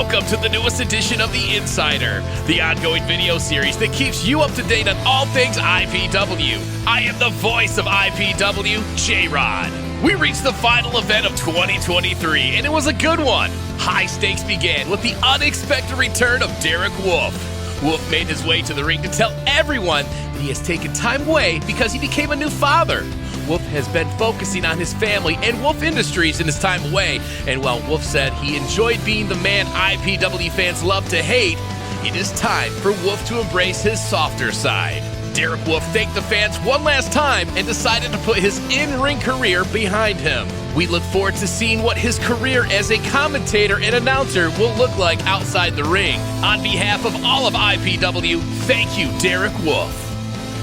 Welcome to the newest edition of The Insider, the ongoing video series that keeps you up to date on all things IPW. I am the voice of IPW, J-Rod. We reached the final event of 2023, and it was a good one. High stakes began with the unexpected return of Derek Wolf. Wolf made his way to the ring to tell everyone that he has taken time away because he became a new father. Wolf has been focusing on his family and Wolf Industries in his time away, and while Wolf said he enjoyed being the man IPW fans love to hate, it is time for Wolf to embrace his softer side. Derek Wolf thanked the fans one last time and decided to put his in-ring career behind him. We look forward to seeing what his career as a commentator and announcer will look like outside the ring. On behalf of all of IPW, thank you, Derek Wolf.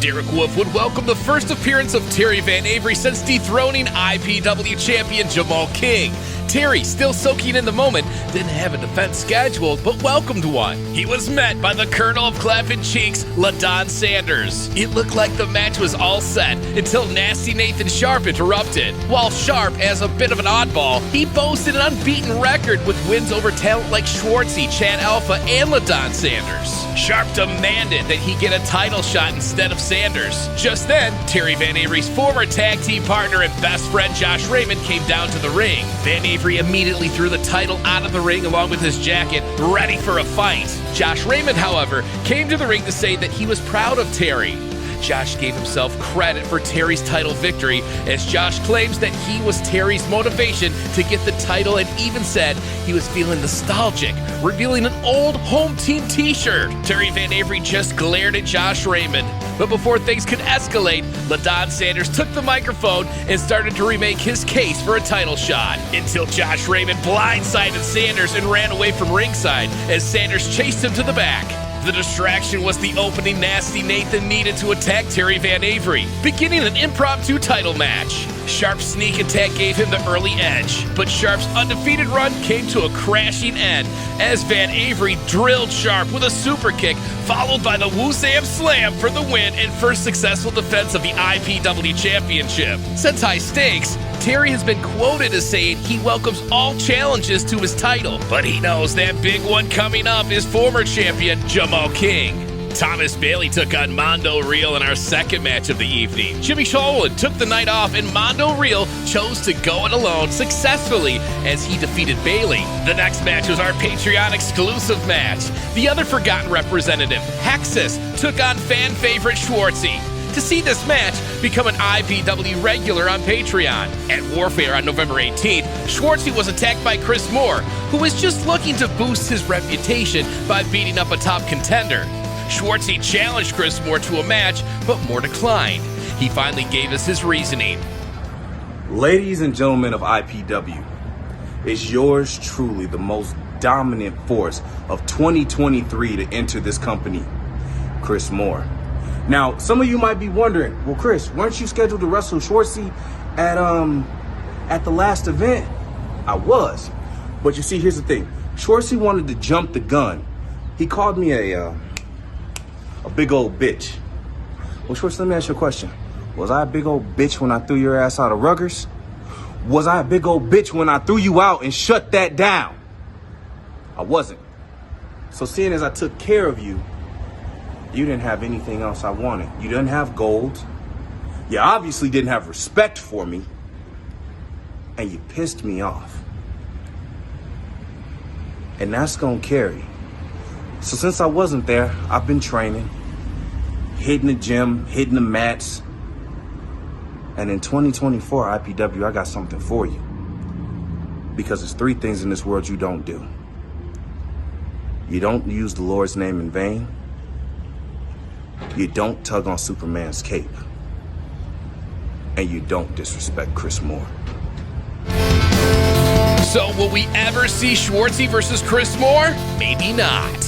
Derek Wolf would welcome the first appearance of Terry VanAvery since dethroning IPW Champion Jamal King. Terry, still soaking in the moment, didn't have a defense scheduled, but welcomed one. He was met by the Colonel of Clapping Cheeks, LaDon Sanders. It looked like the match was all set until Nasty Nathan Sharp interrupted. While Sharp, as a bit of an oddball, he boasted an unbeaten record with wins over talent like Schwarzy, Chad Alpha, and LaDon Sanders. Sharp demanded that he get a title shot instead of Sanders. Just then, Terry VanAvery's former tag team partner and best friend Josh Raymond came down to the ring. VanAvery immediately threw the title out of the ring along with his jacket, ready for a fight. Josh Raymond, however, came to the ring to say that he was proud of Terry. Josh gave himself credit for Terry's title victory, as Josh claims that he was Terry's motivation to get the title and even said he was feeling nostalgic, revealing an old home team t-shirt. Terry VanAvery just glared at Josh Raymond. But before things could escalate, LaDon Sanders took the microphone and started to remake his case for a title shot, until Josh Raymond blindsided Sanders and ran away from ringside as Sanders chased him to the back. The distraction was the opening Nasty Nathan needed to attack Terry VanAvery, beginning an impromptu title match. Sharp's sneak attack gave him the early edge, but Sharp's undefeated run came to a crashing end as VanAvery drilled Sharp with a super kick, followed by the Woo-Sam Slam for the win and first successful defense of the IPW Championship. Since high stakes, Terry has been quoted as saying he welcomes all challenges to his title, but he knows that big one coming up is former champion Jamal King. Thomas Bailey took on Mondo Real in our second match of the evening. Jimmy Sholin took the night off, and Mondo Real chose to go it alone successfully as he defeated Bailey. The next match was our Patreon exclusive match. The other forgotten representative, Hexus, took on fan favorite Schwarzy. To see this match, become an IPW regular on Patreon. At Warfare on November 18th, Schwarzy was attacked by Chris Moore, who was just looking to boost his reputation by beating up a top contender. Schwarzy challenged Chris Moore to a match, but Moore declined. He finally gave us his reasoning. Ladies and gentlemen of IPW, it's yours truly, the most dominant force of 2023 to enter this company, Chris Moore. Now, some of you might be wondering, well, Chris, weren't you scheduled to wrestle Schwarzy at the last event? I was. But you see, here's the thing. Schwarzy wanted to jump the gun. He called me a big old bitch. Well, Schwarzy, let me ask you a question. Was I a big old bitch when I threw your ass out of Ruggers? Was I a big old bitch when I threw you out and shut that down? I wasn't. So seeing as I took care of you, you didn't have anything else I wanted. You didn't have gold. You obviously didn't have respect for me. And you pissed me off. And that's gonna carry. So since I wasn't there, I've been training, hitting the gym, hitting the mats. And in 2024 IPW, I got something for you. Because there's 3 things in this world you don't do. You don't use the Lord's name in vain. You don't tug on Superman's cape. And you don't disrespect Chris Moore. So will we ever see Schwarzy versus Chris Moore? Maybe not.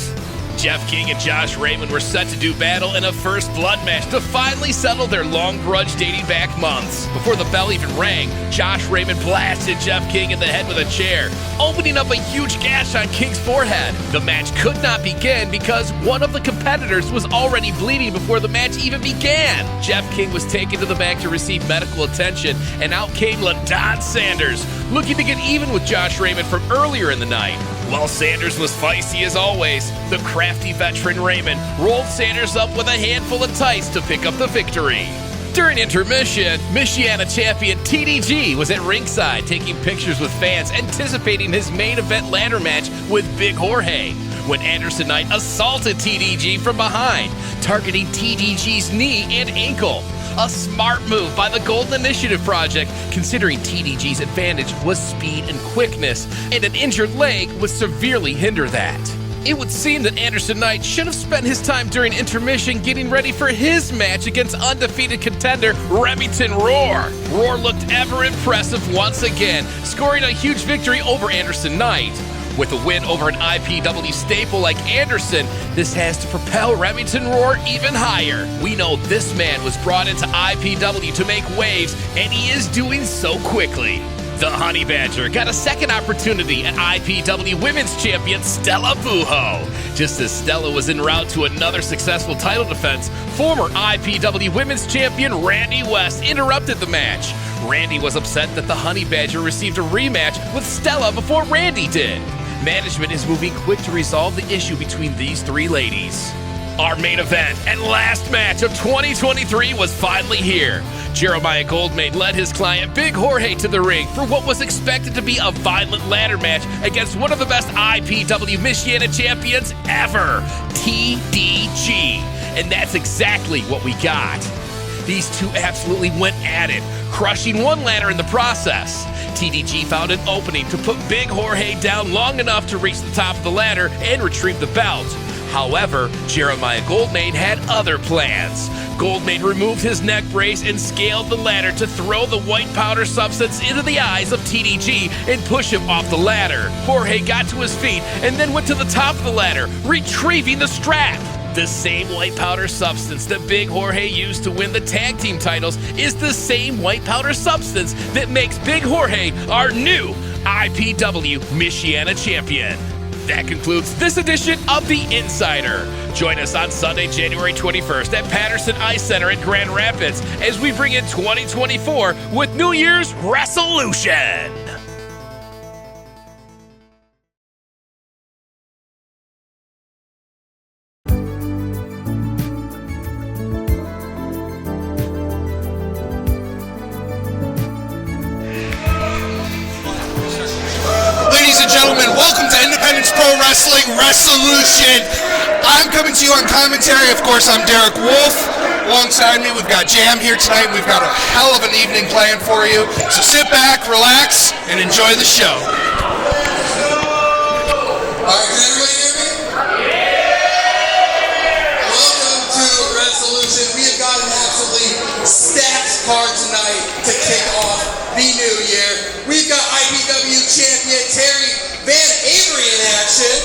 Jeff King and Josh Raymond were set to do battle in a first blood match to finally settle their long grudge dating back months. Before the bell even rang, Josh Raymond blasted Jeff King in the head with a chair, opening up a huge gash on King's forehead. The match could not begin because one of the competitors was already bleeding before the match even began. Jeff King was taken to the back to receive medical attention, and out came LaDon Sanders, looking to get even with Josh Raymond from earlier in the night. While Sanders was feisty as always, the crafty veteran Raymond rolled Sanders up with a handful of tights to pick up the victory. During intermission, Michiana Champion TDG was at ringside taking pictures with fans anticipating his main event ladder match with Big Jorge, when Anderson Knight assaulted TDG from behind, targeting TDG's knee and ankle. A smart move by the Golden Initiative Project, considering TDG's advantage was speed and quickness, and an injured leg would severely hinder that. It would seem that Anderson Knight should have spent his time during intermission getting ready for his match against undefeated contender Remington Roar. Roar looked ever impressive once again, scoring a huge victory over Anderson Knight. With a win over an IPW staple like Anderson, this has to propel Remington Roar even higher. We know this man was brought into IPW to make waves, and he is doing so quickly. The Honey Badger got a second opportunity at IPW Women's Champion Stella Buho. Just as Stella was en route to another successful title defense, former IPW Women's Champion Randy West interrupted the match. Randy was upset that the Honey Badger received a rematch with Stella before Randy did. Management is moving quick to resolve the issue between these three ladies. Our main event and last match of 2023 was finally here. Jeremiah Goldmaid led his client Big Jorge to the ring for what was expected to be a violent ladder match against one of the best IPW Michiana champions ever, TDG. And that's exactly what we got. These two absolutely went at it, crushing one ladder in the process. TDG found an opening to put Big Jorge down long enough to reach the top of the ladder and retrieve the belt. However, Jeremiah Goldmaid had other plans. Goldmaid removed his neck brace and scaled the ladder to throw the white powder substance into the eyes of TDG and push him off the ladder. Jorge got to his feet and then went to the top of the ladder, retrieving the strap. The same white powder substance that Big Jorge used to win the tag team titles is the same white powder substance that makes Big Jorge our new IPW Michiana Champion. That concludes this edition of The Insider. Join us on Sunday, January 21st at Patterson Ice Center in Grand Rapids as we bring in 2024 with New Year's Wrestlution. Welcome to Independence Pro Wrestling Wrestlution. I'm coming to you on commentary. Of course, I'm Derek Wolf. Alongside me, we've got Jam here tonight. We've got a hell of an evening planned for you. So sit back, relax, and enjoy the show. All right, can everybody hear me? Welcome to Wrestlution. We have got an absolutely stacked card tonight to kick off the new year. We've got IPW Champion Terry VanAvery in action.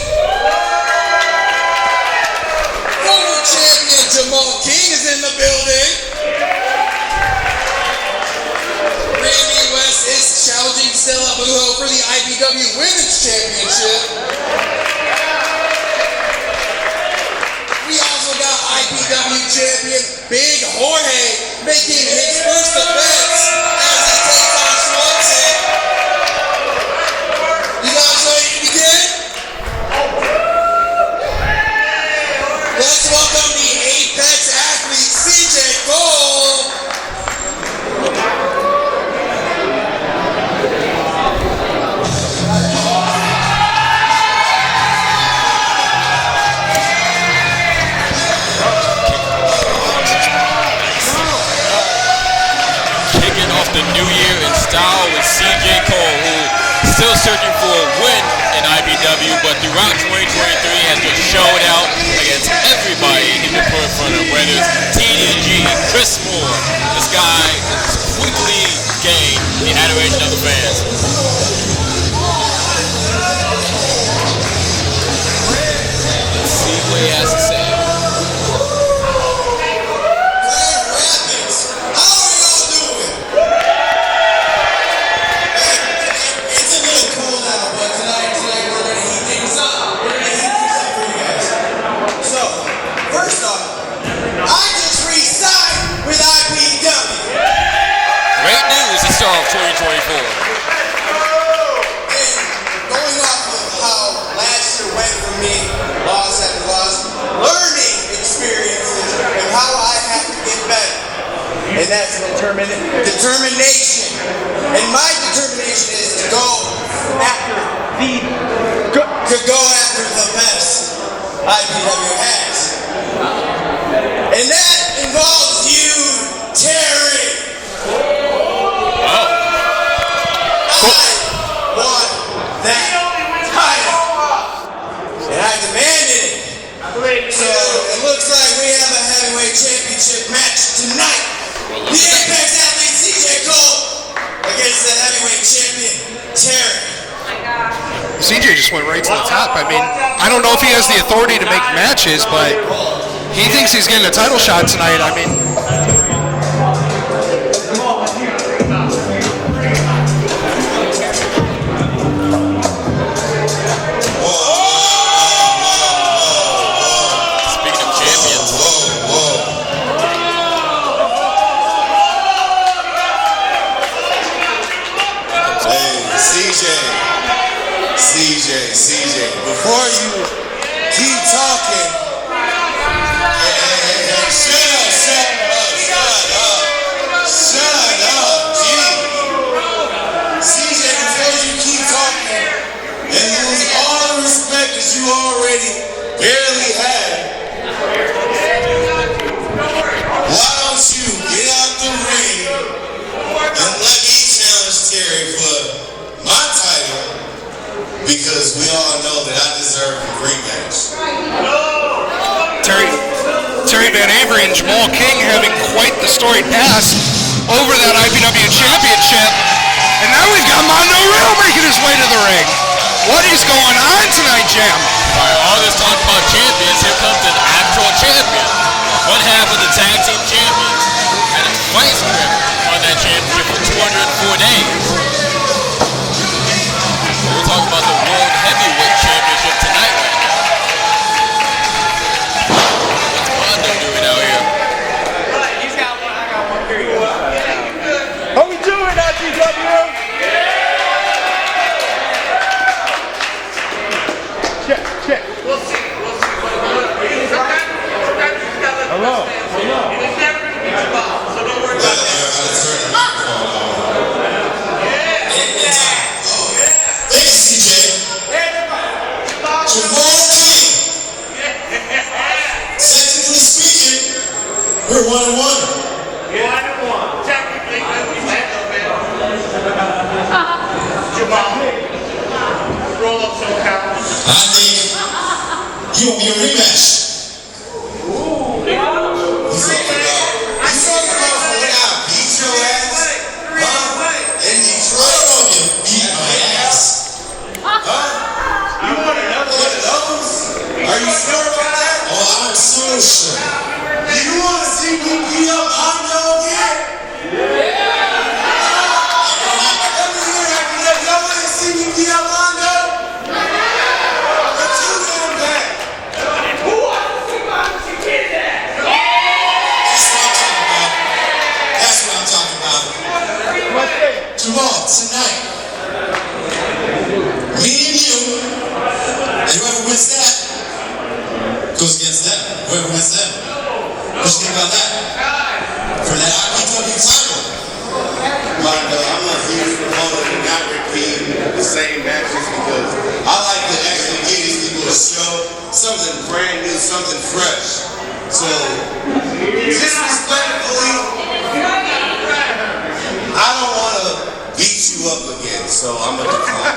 Former champion Jamal is in the building. Randy West is challenging Stella Buho for the IPW Women's Championship. We also got IPW Champion Big Jorge making his first defense as he takes on Schwarzy. You guys ready to begin? Let's welcome the Apex athlete, CJ Cole. Kicking off the new year in style with CJ Cole, who is still searching for a win in IPW, but throughout 2023 has just showed out against everybody he's been put in front of, whether it's TDG, Chris Moore. This guy has quickly gained the adoration of the fans. Let's see what he has to say. And going off of how and that's determination. And my determination is to go after the best IPW has. And that involves you, Terry. I want that title. And I demanded it. So it looks like we have a heavyweight championship match tonight. The Apex athlete CJ Cole against the heavyweight champion Terry. CJ just went right to the top. I mean, I don't know if he has the authority to make matches, but he thinks he's getting a title shot tonight. I mean, Speaking of champions, Hey, CJ, before you keep talking, shut up, gee. CJ, before you keep talking and lose all the respect that you already barely had, why don't you get out the ring and let me challenge Terry for my title, because we all know that I deserve a rematch. Terry VanAvery and Jamal King having quite the storied past over that IPW Championship. And now we've got Mondo making his way to the ring. What is going on tonight, Jam? all right, all this talk about champions, here comes an actual champion. One half of the tag team champions and a vice grip on that championship for 204 days. We're talking about the World Heavyweight Championship tonight right now. What's Mondo doing out here? He's got one, I got one. Here you go. How we doing, IPW? Check. We'll see. Hello. It's never going to be Jamal, so don't worry about that. Thank you, CJ. Jamal King. Technically speaking, we're 1-1. 1-1. Technically, we met up, man. Jamal, roll up some counts. I think you owe me a rematch. Are you sure about that? Oh, I'm so sure. Do you want to see me beat up Mondo again? Yeah! Y'all want to see me beat up Mondo? But you going back. Who wants to see Mondo get that? That's what I'm talking about. Jamal, tonight, me and you, and whoever wins that, goes against them. Whoever wins them. What you think about that? For that IPW title. Mondo, I'm a huge proponent of not repeating the same matches, because I like to actually give these people a show, something brand new, something fresh. So, disrespectfully, I don't want to beat you up again, so I'm going to decline.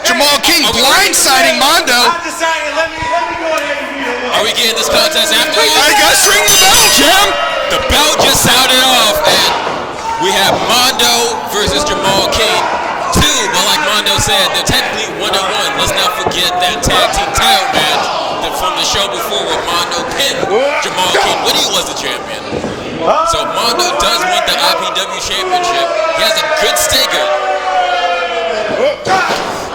Jamal King blindsiding Mondo. I'm deciding, let me Are we getting this contest after? I guess ring the bell, Jim. The bell just sounded off, and we have Mondo versus Jamal King. Two, but like Mondo said, they're technically 1-1. Let's not forget that tag team title match from the show before where Mondo pinned Jamal King when he was the champion. So Mondo does want the IPW Championship. He has a good stake.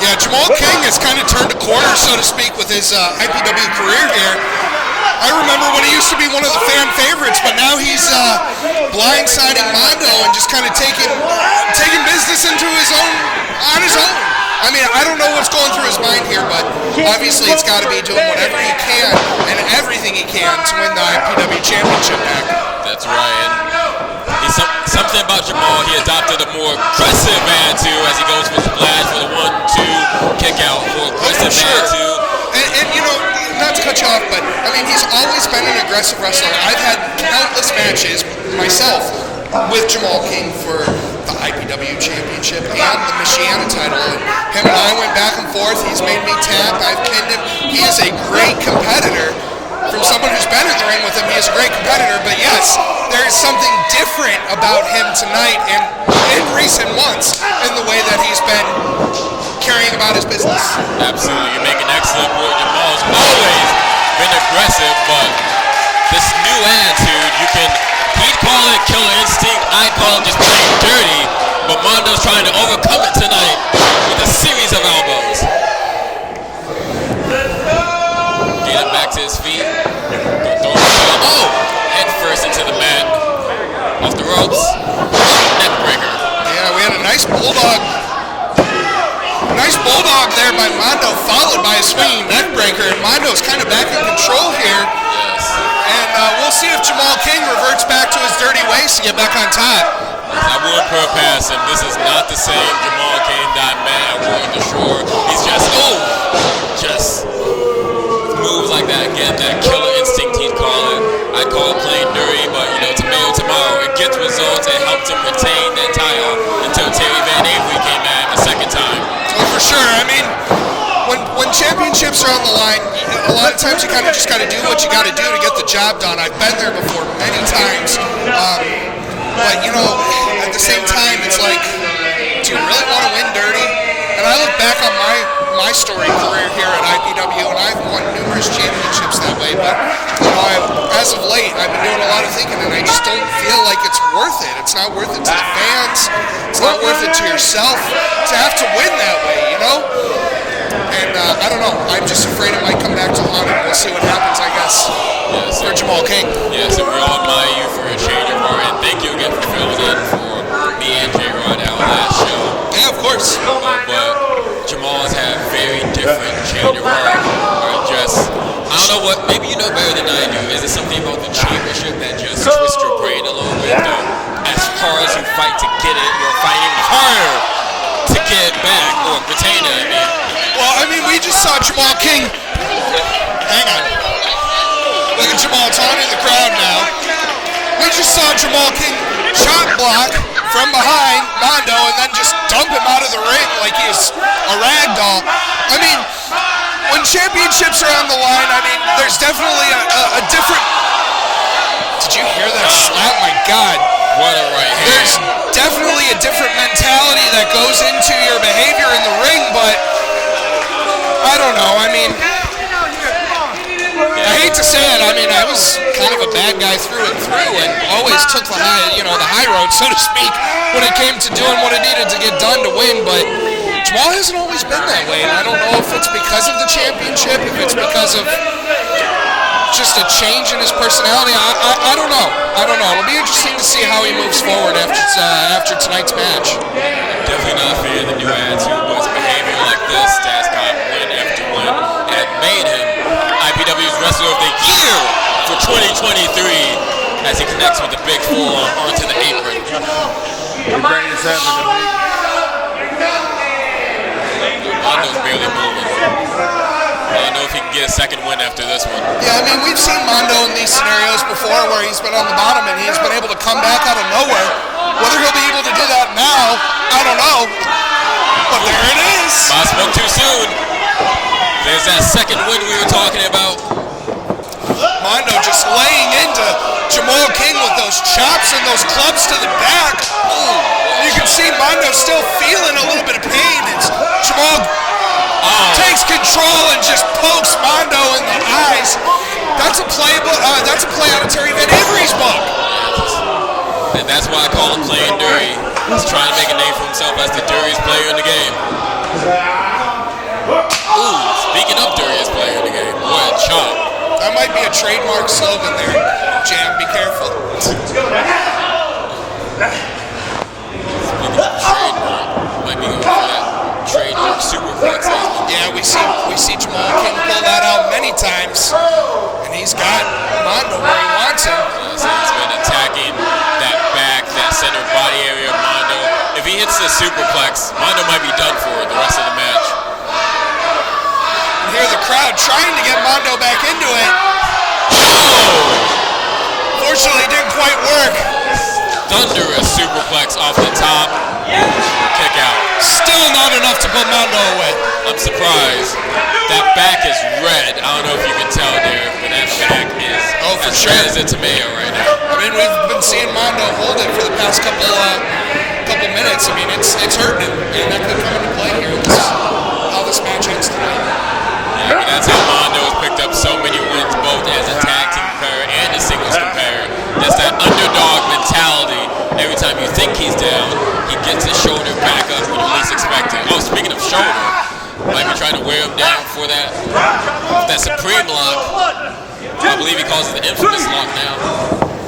Yeah, Jamal King has kind of turned a corner, so to speak, with his IPW career here. I remember when he used to be one of the fan favorites, but now he's blindsiding Mondo and just kind of taking business into on his own. I mean, I don't know what's going through his mind here, but obviously it's got to be doing whatever he can and everything he can to win the IPW Championship back. That's right. And he's something about Jamal, he adopted a more aggressive attitude as he goes for splash for the 1-2 kick out for aggressive attitude. And you know, not to cut you off, but I mean, he's always been an aggressive wrestler. I've had countless matches myself with Jamal King for the IPW Championship and the Michiana title. And him and I went back and forth. He's made me tap. I've pinned him. He is a great competitor. From someone who's been in the ring with him, he is a great competitor. But yes, there is something different about him tonight and in recent months in the way that he's been carrying about his business. Absolutely, you make an excellent point. Jamal's always been aggressive, but this new attitude, he'd call it killer instinct, I call it just plain dirty, but Mondo's trying to overcome it tonight with a series of elbows. Get him back to his feet. Head first into the mat. Off the ropes. Neck breaker. Yeah, we had a nice bulldog. Nice bulldog there by Mondo, followed by a swinging neck breaker. And Mondo's kind of back in control here. Yes. And we'll see if Jamal King reverts back to his dirty ways to get back on top. I wouldn't put past him. This is not the same Jamal King that man walking the shore. He's just moves like that. Again, that killer instinct he'd call it. I call it plain dirty, but you know, tomato. It gets results. It helped him retain that title until Terry VanAvery came at him a second time. Oh, for sure. I mean, when championships are on the line, a lot of times you kind of just got to do what you got to do to get the job done. I've been there before many times. But, you know, at the same time, it's like, do you really want to win dirty? And I look back on my storied career here at IPW, and I've won numerous championships that way. But, you know, as of late, I've been doing a lot of thinking, and I just don't feel like it's worth it. It's not worth it to the fans. It's not worth it to yourself to have to win that way, you know? And I don't know. I'm just afraid it might come back to haunt him. We'll see what happens, I guess, for Jamal King. Yes, and we all admire you for a change of heart. And thank you again for filling in for me and J-Rod at our last show. Yeah, of course. But Jamal has had very different change of heart. Or just, I don't know what, maybe you know better than I do. Is it something about the championship that just twists your brain a little bit, though? As far as you fight to get it, you're fighting harder to get it back or retain it, I mean. Well, I mean, we just saw Jamal King. Hang on. Look at Jamal taunting the crowd now. We just saw Jamal King chop block from behind Mondo and then just dump him out of the ring like he's a rag doll. I mean, when championships are on the line, I mean, there's definitely a different... Did you hear that slap? My God. What a right hand. There's definitely a different mentality that goes into your behavior in the ring, but I don't know. I mean, I hate to say it. I mean, I was kind of a bad guy through and through, and always took the high road, so to speak, when it came to doing what it needed to get done to win. But Jamal hasn't always been that way, and I don't know if it's because of the championship, if it's because of just a change in his personality. I don't know. It'll be interesting to see how he moves forward after tonight's match. Definitely not fear the new attitude, but his behavior like this that's got win after win, and it made him IPW's Wrestler of the Year for 2023 as he connects with the big forearm onto the apron. Mondo's barely moving. I don't know if he can get a second win after this one. Yeah, I mean, we've seen Mondo in these scenarios before where he's been on the bottom and he's been able to come back out of nowhere. Whether he'll be able to do that now, I don't know. But there it is. I spoke too soon. There's that second win we were talking about. Mondo just laying into Jamal King with those chops and those clubs to the back. Ooh, you can see Mondo still feeling a little bit of pain. It's Jamal takes control and just pokes Mondo in the eyes. That's a play out of Terry VanAvery's book. And that's why I call him playing dirty. He's trying to make a name for himself as the dirtiest player in the game. Ooh, speaking of dirtiest player in the game, boy, a chop. That might be a trademark slogan there. Jam, be careful. Speaking of trademark, might be going for that trademark superflex. Yeah, we see Jamal King pull that out many times, and he's got Mondo where he wants him. So he's been attacking that back, that center body area of Mondo. If he hits the superplex, Mondo might be done for the rest of the match. Hear the crowd trying to get Mondo back into it. Fortunately, it didn't quite work. Thunderous superplex off the top. Kick out. Still not enough to put Mondo away. I'm surprised. That back is red. I don't know if you can tell there, but that back is as red as a tomato right now. I mean, we've been seeing Mondo hold it for the past couple minutes. I mean, it's hurting him, and that could come into play here. How this match ends tonight. Yeah, but that's how Mondo has picked up so many wins, both as a tag team competitor and a singles competitor. That's that underdog mentality. Every time you think he's down, he gets his shoulder back up when you least expect it. Oh, speaking of shoulder, might be trying to wear him down for that supreme lock. I believe he calls it the infamous lock now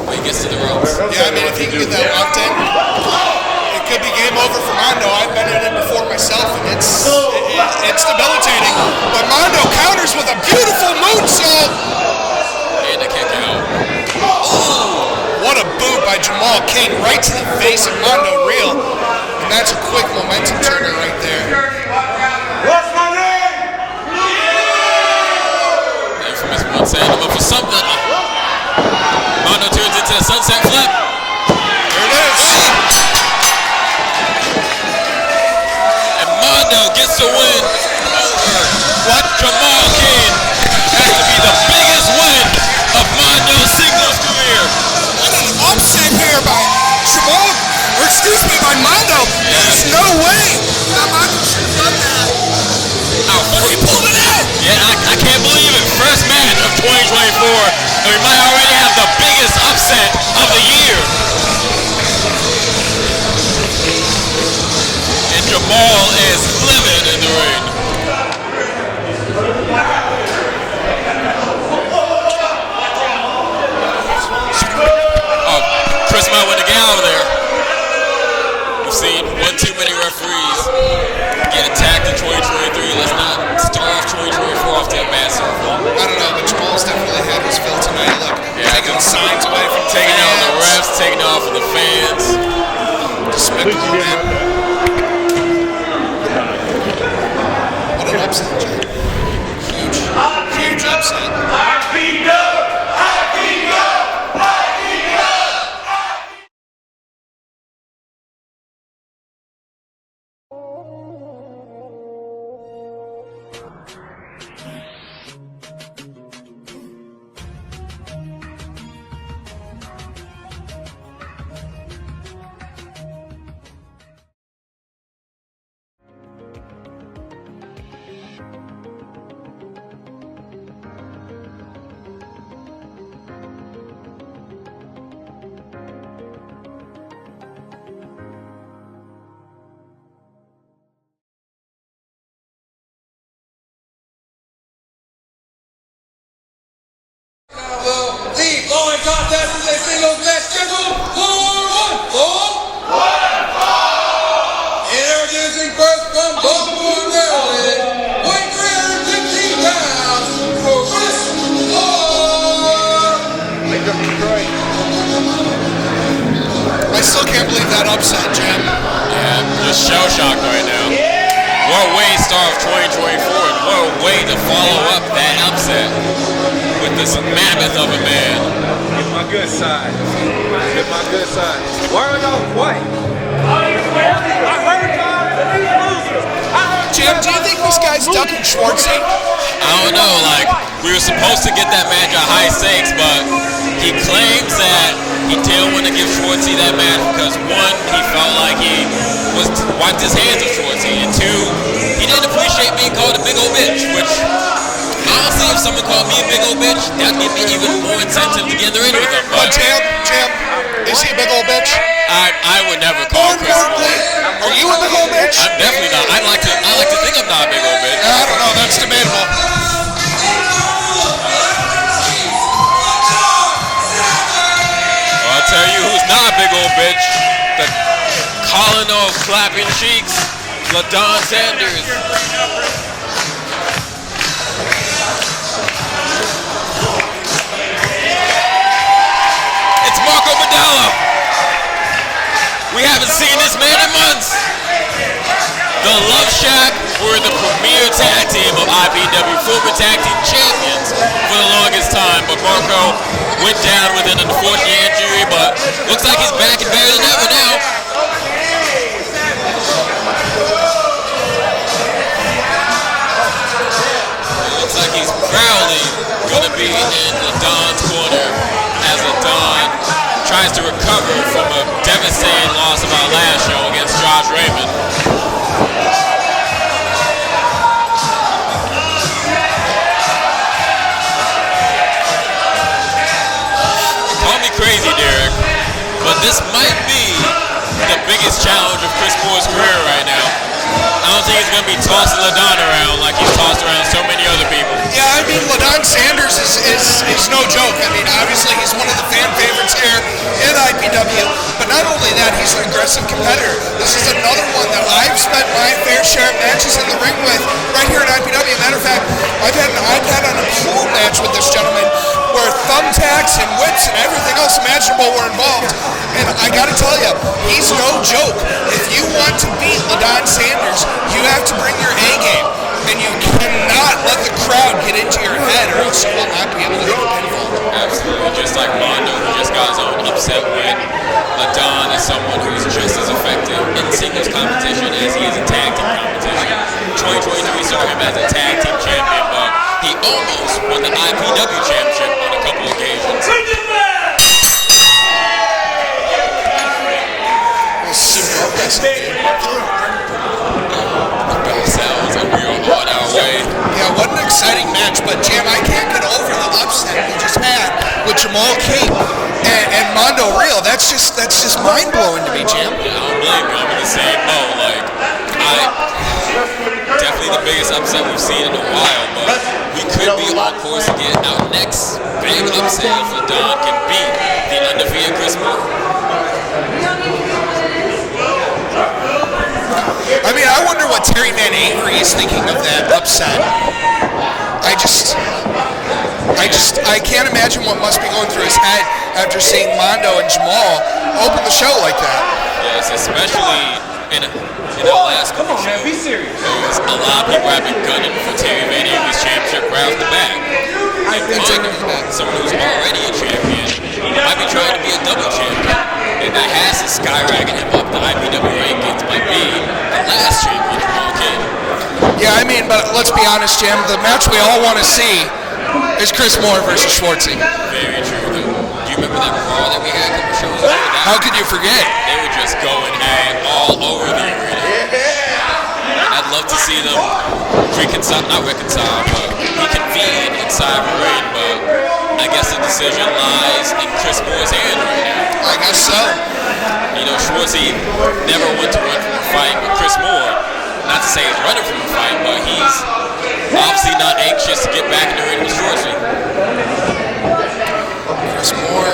when he gets to the ropes. Yeah, I mean, if he can get that locked in, it could be game over for Mondo. I've been in it before myself, and it's debilitating. But Mondo counters with a beautiful moonsault. And a kick out. What a boot by Jamal King right to the face of Mondo Real. And that's a quick momentum turner right there. What's my name? The infamous one setting him up for something. Mondo turns into a sunset flip. There it is. And Mondo gets the win over what Jamal King has to be the biggest win of Mondo's singles career. Upset here by Jamal, or excuse me, by Mondo. There's no way that Mondo should have done that. But he pulled it out. Yeah, I can't believe it. First match of 2024, and we might already have the biggest upset of the year. And Jamal is livid in the ring. Chris might want to get out of there. We've seen one too many referees get attacked in 2023. Let's not start off 2024 off to a bad start. I don't know, but Jamal's definitely had his fill tonight. Look, taking the signs away from taking out the refs, taking off of the fans. Despicable, man. What an upset, Jay. Huge upset. The following contest is a singles match scheduled for one fall. Introducing first from Baltimore, Maryland, weighing 315 pounds for Chris Moore. I still can't believe that upset, Jim. Yeah, just shell-shocked right now. What a way to start of 2024, and what a way to follow up that upset with this mammoth of a man. Get my good side. Get my good side. Word on white. I heard y'all, these losers. I heard Jam, do you think this guy's ducking Schwarzy? I don't know, like, we were supposed to get that match at high stakes, but he claims that he didn't want to give Schwarzy that match because, one, he felt like he was wiped his hands of Schwarzy, and two, he didn't appreciate being called a big old bitch, which, honestly, if someone called me a big old bitch, that'd give me even more incentive to get in the ring with him. But Jam, is he a big old bitch? I would never call Chris. Are you a big old bitch? I'm definitely not. I like to think I'm not a big old bitch. I don't know. That's debatable. I'll tell you who's not a big old bitch. The Colonel clapping cheeks, LaDon Sanders. It's Marco Modelo. We haven't seen this man in months. The Love Shack were the premier tag team of IPW, former tag team champions for the longest time. But Marco went down with an unfortunate injury, but looks like he's back and better than ever now. It looks like he's proudly going to be in LaDon's corner as LaDon tries to recover from a devastating loss of our last show against Josh Raymond. Call me crazy, Derek, but this might be the biggest challenge of Chris Moore's career right now. I don't think he's going to be tossing LaDon around like he's tossed around so many other people. Yeah, I mean, LaDon Sanders is no joke. I mean, obviously he's one of the fan favorites here in IPW, but not only that, he's an aggressive competitor. This is another one that I've spent my fair share of matches in the ring with right here at IPW. Matter of fact, I've had an iPad on a pool match with this gentleman where thumbtacks and whips and everything else imaginable were involved. And I gotta tell you, he's no joke. If you want to beat LaDon Sanders, you have to bring your A game. And you cannot let the crowd get into your head or else you will not be able to hit the pinfall. Absolutely. Just like Mondo, who just got his own upset win. LaDon is someone who's just as effective in singles competition as he is in tag team competition. 2023 saw him as a tag team champion, but he almost won the IPW championship on a couple occasions. Super aggressive. Ourselves, and we are on our way. Yeah, what an exciting match, but Jam, I can't get over the upset we just had with Jamal and Mondo Real. That's just mind-blowing to me, Jam. Yeah, I don't blame you. I'm in the same boat. Like, definitely the biggest upset we've seen in a while, but we could be on course to get our next big upset if LaDon can beat the undefeated Chris Moore. I mean, I wonder what Terry VanAvery is thinking of that upset. I can't imagine what must be going through his head after seeing Mondo and Jamal open the show like that. Yes, especially in our last couple shows. Because a lot of people have been gunning for Terry VanAvery's championship right off the bat. And someone who's already a champion might be trying to be a double champion. And that has to skyrocket him up the IPW rankings by being the last champion of all King. Yeah, I mean, but let's be honest, Jim. The match we all want to see is Chris Moore versus Schwarzy. Very true. Do you remember that brawl that we had a couple shows ago? How could you forget? They were just going at all over the arena. I'd love to see them not reconcile, but reconvene inside the ring. But I guess the decision lies in Chris Moore's hand right now. I guess so. You know, Schwarzy never went to run from a fight with Chris Moore. Not to say he's running from a fight, but he's obviously not anxious to get back in the ring with Schwarzy. Chris Moore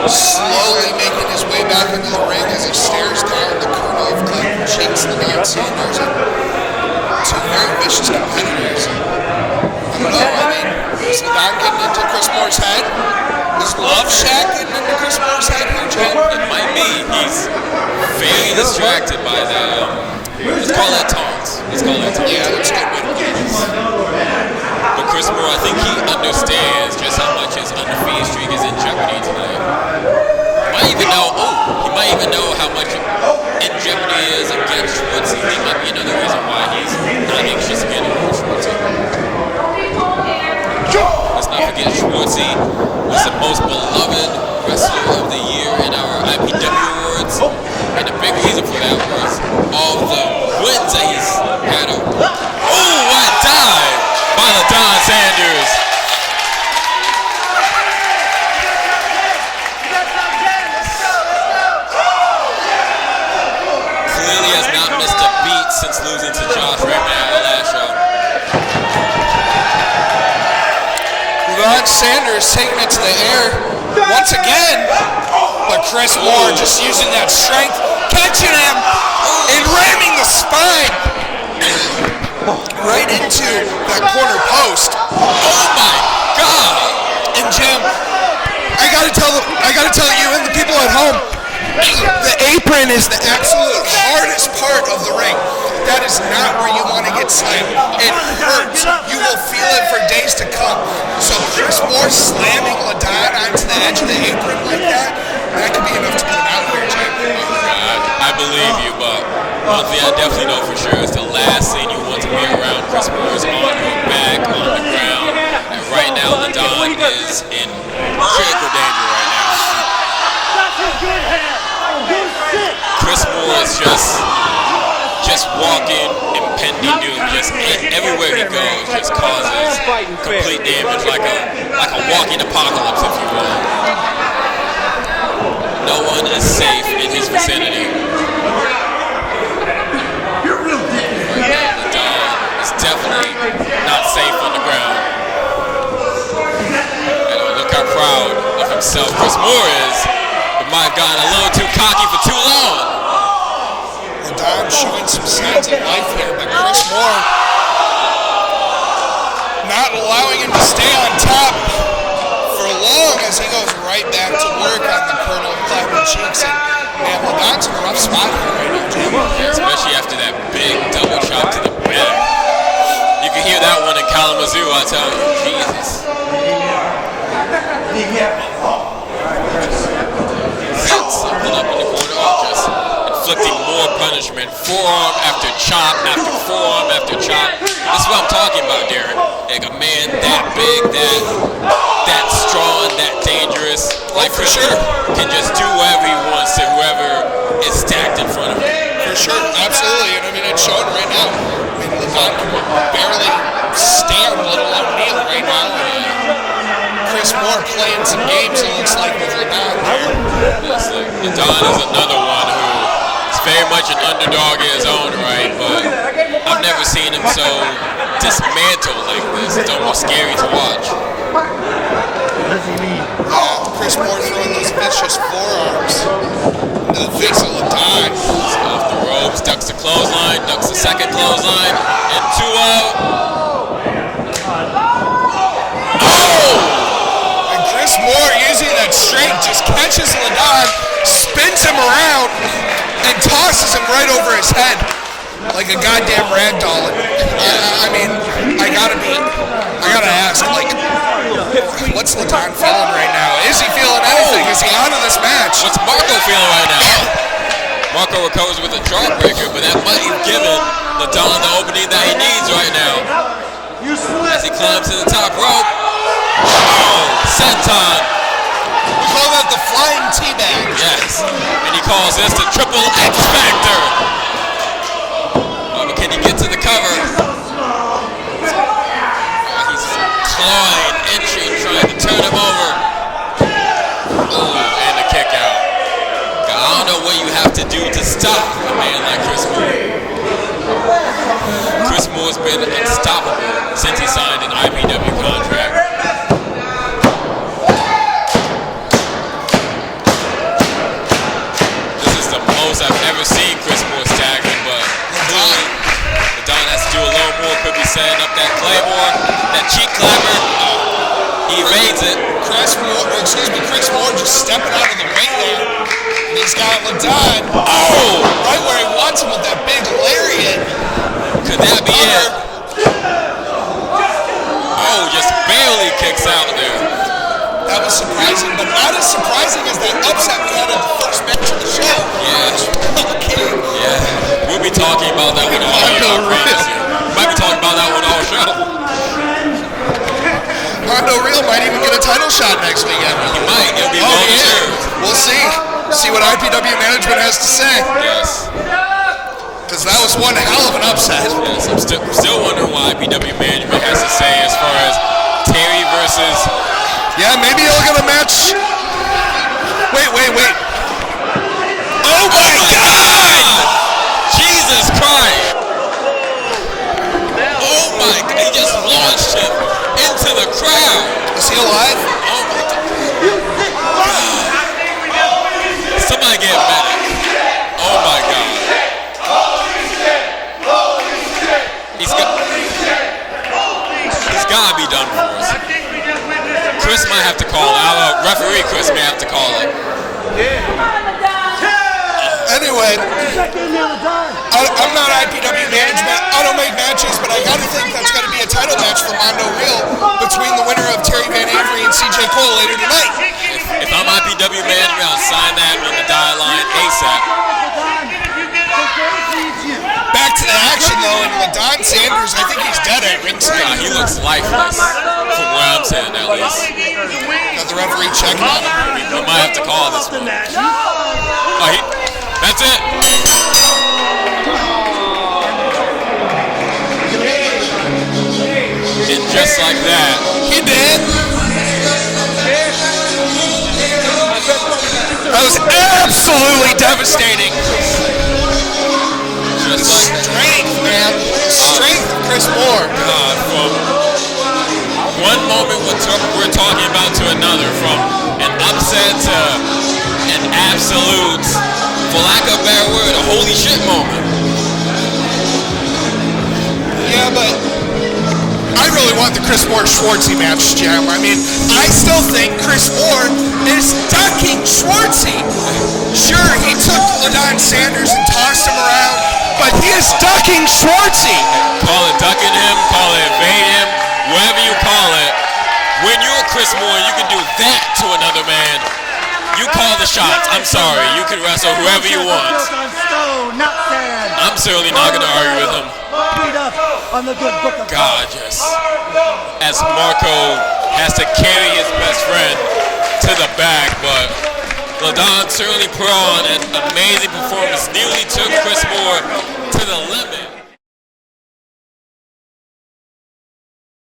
slowly making his way back into the ring as he stares down the colonel of clapping cheeks, LaDon Sanders, and two very vicious competitors. I don't know, I mean, is LaDon getting into Chris Moore's head? Is Love Shack getting into Chris Moore's head here, Jim? It might be. He's very distracted by that. Let's call that taunts. Yeah, that's good. But Chris Moore, I think he understands just how much his undefeated streak is in jeopardy tonight. He might I even know how much in jeopardy he is against Schwarzy. That might be another reason why he's not anxious to get over Schwarzy. Let's not forget Schwarzy was the most beloved wrestler of the year in our IPW awards. And the big reason for that was all the wins that he's had. Oh, what a dive by LaDon Sanders. Clearly has not missed a beat since losing to Josh right now last show. LaDon Sanders taking it to the air once again, but Chris Moore just using that strength, catching him and ramming the spine right into that corner post. Oh my God! And Jim, I gotta tell you and the people at home, the apron is the absolute hardest part of the ring. That is not where you want to get slammed. It hurts. You will feel it for days to come. So Chris Moore slamming LaDon onto the edge of the apron like that, that could be enough to put him out here, Jim. Oh God, I believe you, but one thing I definitely know for sure is the last thing you want to be around Chris Moore is on your back, on the ground. And right now, LaDon is in critical danger right now. Chris Moore is just walking, impending doom. Just everywhere he goes, just causes complete damage, like a walking apocalypse, if you will. No one is safe in his vicinity. LaDon is definitely not safe on the ground. And look how proud of himself Chris Moore is. But might have gotten a little too cocky for too long. LaDon showing some signs of life here, but Chris Moore not allowing him to stay on top for long as he goes right back to work on the kernel of clapping cheeks. And man, LaDon's in a rough spot here right now, Jim. Especially after that big double chop to the back. You can hear that one in Kalamazoo, I tell you. Jesus. Set something up in the corner. Just inflicting more punishment. Forearm after chop after forearm after chop. This is what I'm talking about, Derek. Like a man that big, that strong, that dangerous, like for sure, can just do whatever he wants to whoever is stacked in front of him. For sure, absolutely. And I mean, it's showing right now. I mean, LaDon can barely stand, let alone kneel right now. Chris Moore playing some games, it looks like, with LaDon there. LaDon is another one who is very much an underdog in his own right, but I've never seen him so dismantled like this. It's almost scary to watch. Chris Moore throwing those vicious forearms into the face of LaDon. Off the ropes, ducks the clothesline, ducks the second clothesline, and two out. And Chris Moore using that strength just catches LaDon, spins him around, and tosses him right over his head like a goddamn rag doll. I mean, I gotta ask, like, what's LaDon feeling right now? Is he feeling anything? Is he out of this match? What's Marco feeling right now? Marco recovers with a jawbreaker, but that might have given LaDon the opening that he needs right now. As he climbs to the top rope. Oh, senton. We call that the flying teabag. Yes, and he calls this the triple X Factor. Oh, but can he get to the cover? He's clawing, inching, trying to turn him over. Oh, and the kick out. God, I don't know what you have to do to stop a man like Chris Moore. Chris Moore's been unstoppable since he signed an IPW contract. This is the most I've ever seen Chris Moore staggering, but LaDon has to do a little more. Could be setting up that Claymore, that cheek clapper. He evades it. Chris Moore just stepping out of the way there. And he's got LaDon right where he wants him with that big lariat. Could that be it? Oh, just barely kicks out there. That was surprising, but not as surprising as that upset we had at the first match of the show. Yeah, we'll be talking about that one all show. Might be talking about that one all show. Mondo Real might even get a title shot next weekend. He might. It'll be well-deserved. We'll see. See what IPW management has to say. Yes. Because that was one hell of an upset. Yes, I'm still wondering what IPW management has to say as far as Terry versus... Yeah, maybe he'll get a match. Wait. Oh my God! Jesus Christ! Oh my God, he just launched him into the crowd. Is he alive? Oh my God. Somebody get medic. Oh my God. He's got to be done for us. Chris might have to call it. Referee Chris may have to call it. Anyway, I'm not IPW management. I don't make matches, but I gotta think that's gotta be a title match for Mondo Real between the winner of Terry VanAvery and CJ Cole later tonight. If I'm IPW management, I'll sign that on the die line ASAP. Back to the action though, and LaDon Sanders, I think he's dead at ringside. God, he looks lifeless, from where I'm sitting at least. Got the referee checking on him. I might have to call this one. Oh, that's it. And just like that, he did. That was absolutely devastating. Just like strength, man. Strength of Chris Moore. God, from one moment we're talking about to another, from an upset to an absolute, for lack of a better word, a holy shit moment. Yeah, but I really want the Chris Moore-Schwarzy match, Jam. I mean, I still think Chris Moore is ducking Schwarzy. Sure, he took LaDon Sanders and tossed him around, but he is ducking Schwarzy. Call it ducking him, call it evade him, whatever you call it. When you're Chris Moore, you can do that to another man. You call the shots. I'm sorry. You can wrestle whoever you want. I'm certainly not going to argue with him. God, yes. As Marco has to carry his best friend to the back, but LaDon certainly put on an amazing performance. Nearly took Chris Moore to the limit.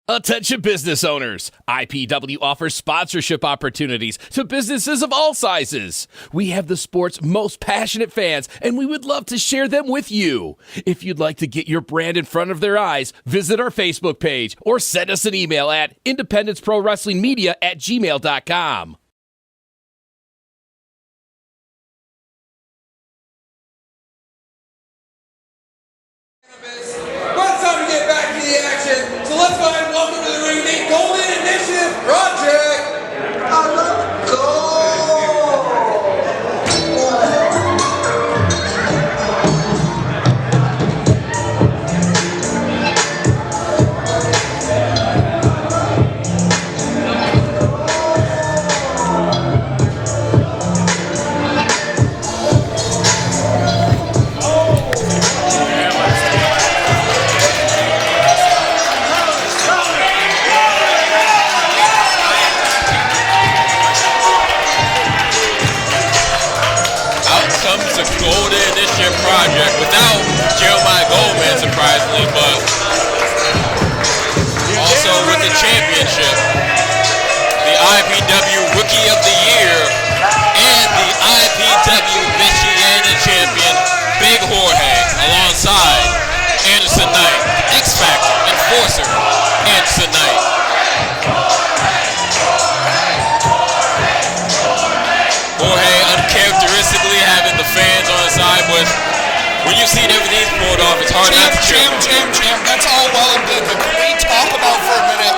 Attention business owners. IPW offers sponsorship opportunities to businesses of all sizes. We have the sport's most passionate fans, and we would love to share them with you. If you'd like to get your brand in front of their eyes, visit our Facebook page or send us an email at independenceprowrestlingmedia@gmail.com. But it's time to get back to the action. So let's go ahead and welcome to the ring the Golden Initiative Project. Let's go. Golden Initiative Project without Jeremiah Goldman, surprisingly, but also with the championship, the IPW Rookie of the Year, and the IPW Michiana Champion Big Jorge, alongside Anderson Knight, X Factor, Enforcer, Anderson Knight. Jorge uncharacteristically having the fans on his side, but when you've seen everything he's pulled off, it's hard not to cheer. Jam, that's all well and good, but can we talk about for a minute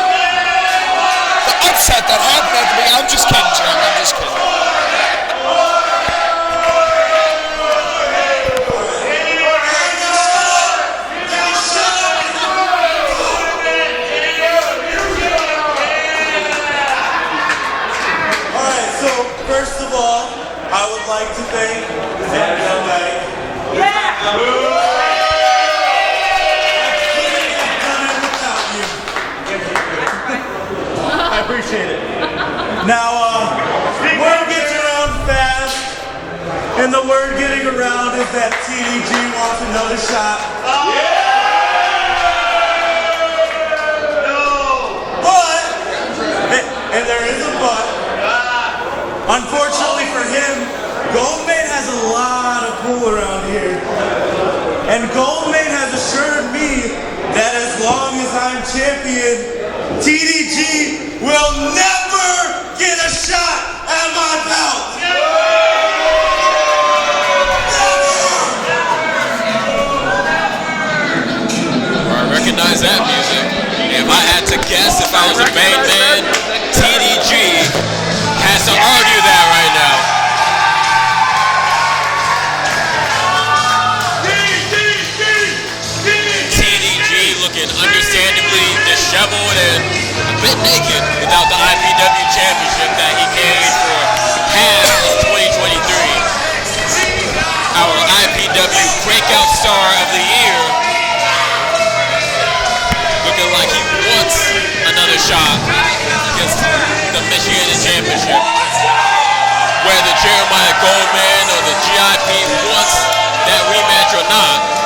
the upset that happened at the beginning? I'm just kidding, Jam, I'm just kidding. like to thank everybody. I appreciate it. Now, word gets around fast, and the word getting around is that TDG wants another shot. But, and there is a but, unfortunately for him, Goldman has a lot of pull around here. And Goldman has assured me that as long as I'm champion, TDG will never get a shot at my belt. I recognize that music. If I had to guess, if I was a main man, TDG has to argue that right now. TDG looking understandably disheveled and a bit naked without the IPW Championship that he carried for half of 2023. Our IPW Breakout Star of the Year looking like he wants another shot against the Michiana Championship. Whether Jeremiah Goldman or the GIP wants that rematch or not,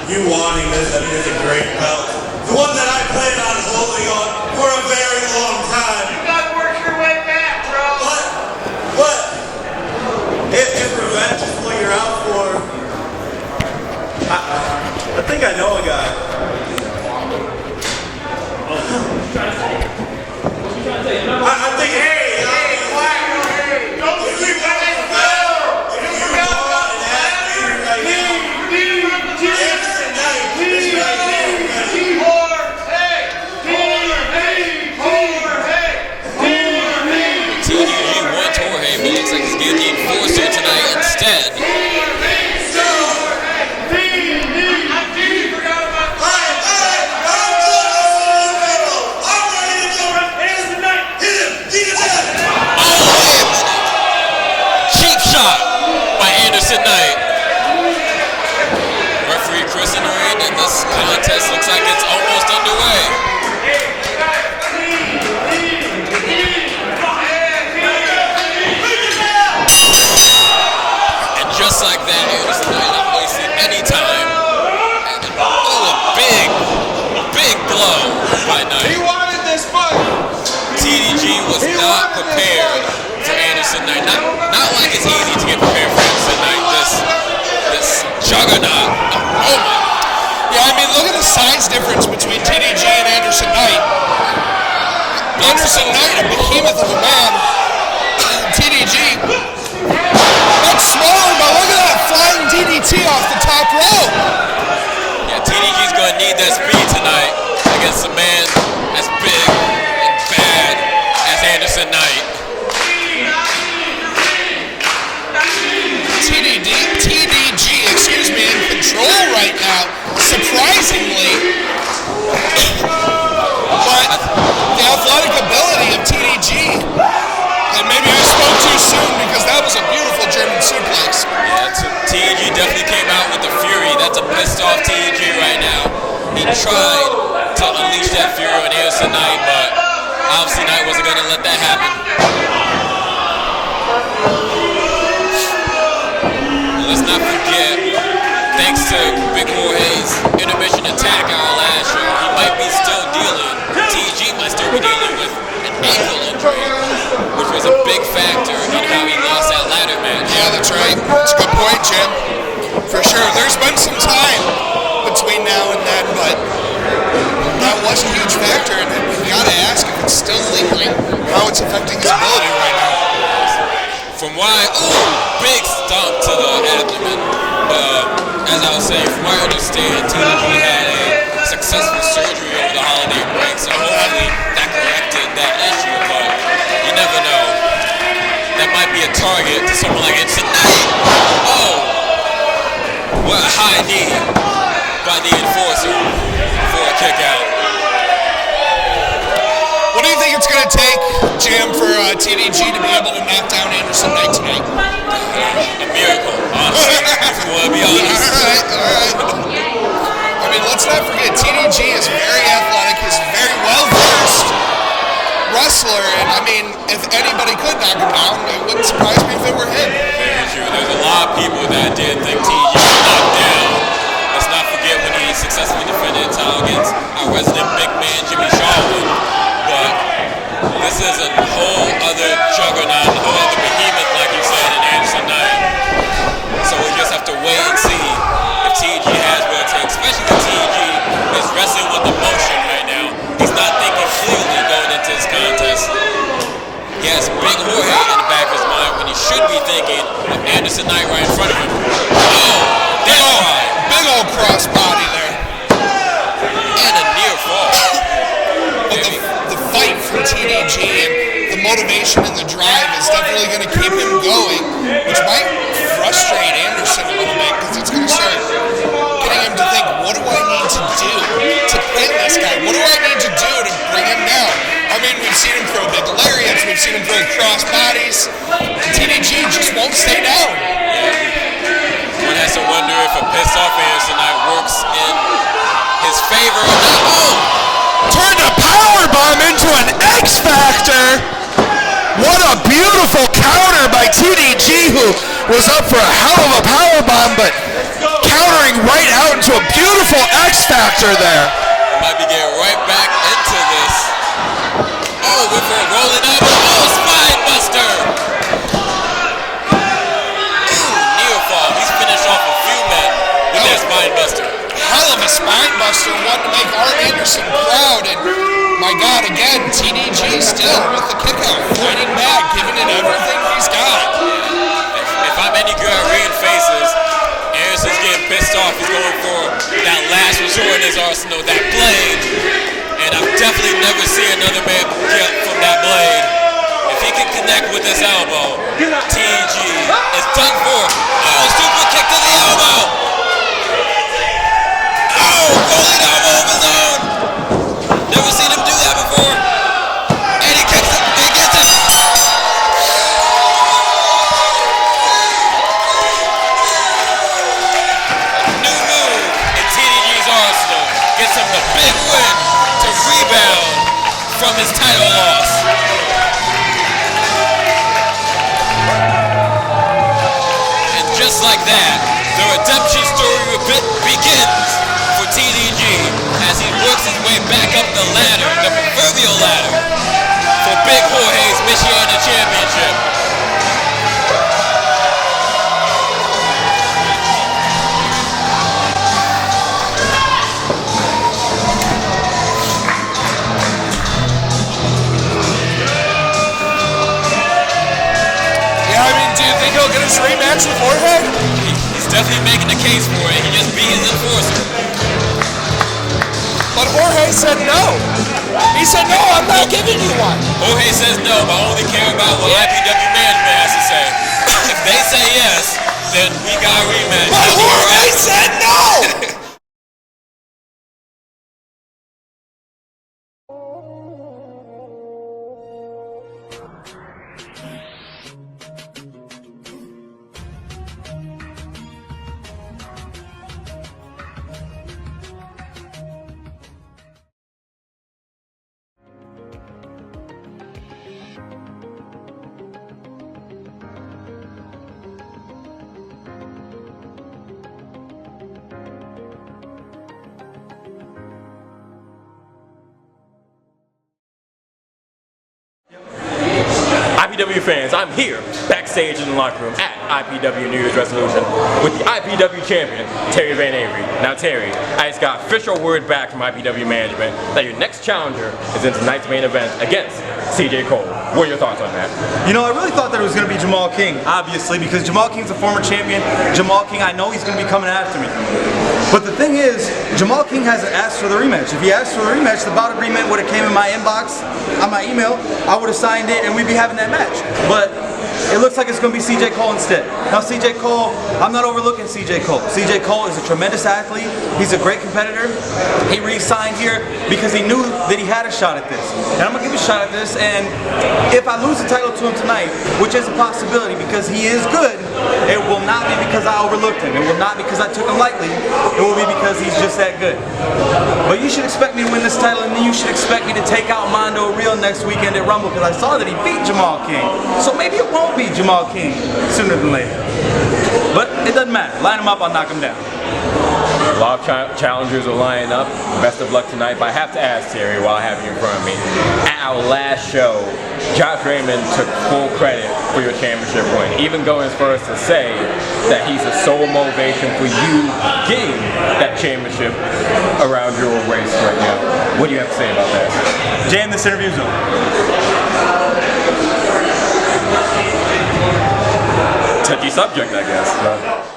you wanting this is a great belt. The one that I plan on holding on for a very long time. You gotta work your way back, bro. But if revenge is what you're out for, I think I know a guy. I think, hey, quiet. Don't sleep on this bell. If you go out and ask me right now, TDG won Jorge, but looks like he's getting the enforcer tonight instead. Cheap shot by Anderson Knight. Referee Chris in the ring, and this contest looks like it's almost underway. Just like that, Anderson Knight not wasting any time. And a big blow by Knight. He wanted this fight. TDG was not prepared for Anderson Knight. Not like it's easy to get prepared for Anderson Knight. This juggernaut. Oh my. Yeah, I mean, look at the size difference between TDG and Anderson Knight. Anderson Knight, a behemoth of a man. TDG. That's smaller, but look at that flying DDT off the top rope. Yeah, TDG's going to need that speed tonight against a man as big and bad as Anderson Knight. TDG, excuse me, in control right now, surprisingly. But the athletic ability of TDG, and maybe I spoke too soon because that was a beautiful German suplex. Yeah, TDG definitely came out with the fury. That's a pissed off TDG right now. He tried to unleash that fury on Anderson Knight, but obviously Knight wasn't going to let that happen. Let's not forget, thanks to Big Jorge's intermission attack on our last show, he might be still dealing, TDG might still be dealing with an ankle injury, which was a big factor in how he lost that ladder match. Yeah, that's right. That's a good point, Jim. For sure. There's been some time between now and then, but that was a huge factor, and we've got to ask if it's still lingering, how it's affecting his ability right now. From big stomp to the abdomen. As I was saying, from what I understand, TDG had a successful surgery over the holiday break, so hopefully that corrected that issue, but you never know. that might be a target to someone like Anderson Knight. Oh, what a high knee by the enforcer for a kick out. What do you think it's going to take, Jam, for TDG to be able to knock down Anderson Knight tonight? A miracle, honestly, if you want to be honest. All right. I mean, let's not forget, TDG is very athletic. He's a very well-versed wrestler, and I mean, if anybody could knock him down, it wouldn't surprise me if it were him. Very true. There's a lot of people that did think TDG was knocked down. Let's not forget when he successfully defended the title against our resident big man, Jimmy Schwarzy. But this is a whole other juggernaut, a whole other behemoth, like you said, in Anderson Knight. So we just have to wait and see if TDG has what it takes, especially when TDG is wrestling with emotion right now. He's not thinking clearly going into this contest. He has Big Jorge in the back of his mind when he should be thinking of Anderson Knight right in front of him. Oh, that's right. Big old crossbody there. And a near fall. But the fight from TDG and the motivation and the drive is definitely going to keep him going, which might frustrate Anderson a little bit because it's going to start getting him to think, what do I need to do to pin this guy? What do I need to do to bring him down? I mean, we've seen him throw big lariats, we've seen him throw cross bodies. TDG just won't stay down. One has to wonder if a pissed off Anderson Knight works in his favor or not. Oh! Turned a powerbomb into an X Factor. What a beautiful counter by TDG, who was up for a hell of a powerbomb, but countering right out into a beautiful X Factor there. Might be getting right back into this. Oh, with a rolling elbow. Oh, spine buster. Near fall. He's finished off a few men with that spine buster. Hell of a spine buster, one to make Arn Anderson proud, and my God, again, TDG still with the kick out, fighting back, giving it everything he's got. If I'm any good at reading faces, Anderson's getting pissed off. He's going for that last resort in his arsenal, that blade. And I've definitely never seen another man get from that blade. If he can connect with this elbow, TDG is done for. Oh, super kick to the elbow. Oh, rolling elbow of his own. Never seen him do that before. And he kicks it. He gets it. New move in TDG's arsenal gets him the big win to rebound from his title loss. And just like that, the redemption story begins for TDG as he works his way back up the ladder, the proverbial ladder, for Big Jorge's Michiana Championship. Yeah, I mean, do you think he'll get his rematch with Jorge? He's definitely making the case for it. He just beat his enforcer. But Jorge said no. He said, no, I'm not giving you one. Jorge says no, but I only care about what IPW management has to say. If they say yes, then we got a rematch. But Jorge said no! IPW fans, I'm here backstage in the locker room at IPW New Year's Resolution with the IPW Champion Terry VanAvery. Now Terry, I just got official word back from IPW management that your next challenger is in tonight's main event against CJ Cole. What are your thoughts on that? You know, I really thought that it was going to be Jamal King, obviously, because Jamal King's a former champion. Jamal King, I know he's going to be coming after me. But the thing is, Jamal King hasn't asked for the rematch. If he asked for the rematch, the bout agreement would have came in my inbox, on my email, I would have signed it, and we'd be having that match. But it looks like it's going to be CJ Cole instead. Now CJ Cole, I'm not overlooking CJ Cole. CJ Cole is a tremendous athlete. He's a great competitor. He re-signed here because he knew that he had a shot at this. And I'm going to give him a shot at this, and if I lose the title to him tonight, which is a possibility because he is good, it will not be because I overlooked him. It will not be because I took him lightly. It will be because he's just that good. But you should expect me to win this title, and then you should expect me to take out Mondo real next weekend at Rumble because I saw that he beat Jamal King. So maybe it won't be Jamal King sooner than later. But it doesn't matter. Line him up, I'll knock him down. A lot of challengers are lining up. Best of luck tonight. But I have to ask Terry while I have you in front of me. At our last show, Josh Raymond took full credit for your championship win, even going as far as to say that he's the sole motivation for you getting that championship around your waist right now. What do you have to say about that? Jam, this interview's over. Touchy subject, I guess.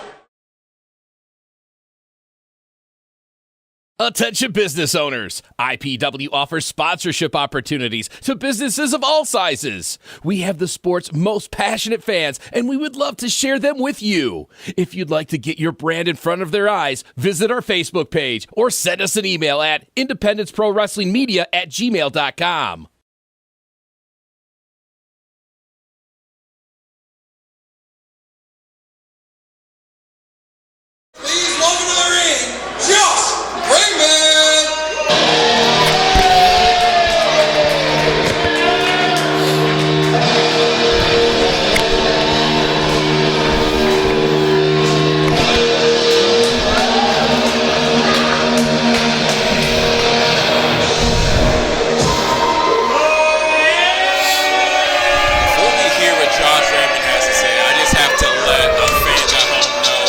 Attention business owners. IPW offers sponsorship opportunities to businesses of all sizes. We have the sport's most passionate fans, and we would love to share them with you. If you'd like to get your brand in front of their eyes, visit our Facebook page or send us an email at independenceprowrestlingmedia@gmail.com. Please welcome to the ring, Josh Raymond! Before we hear what Josh Raymond has to say, I just have to let our fans at home know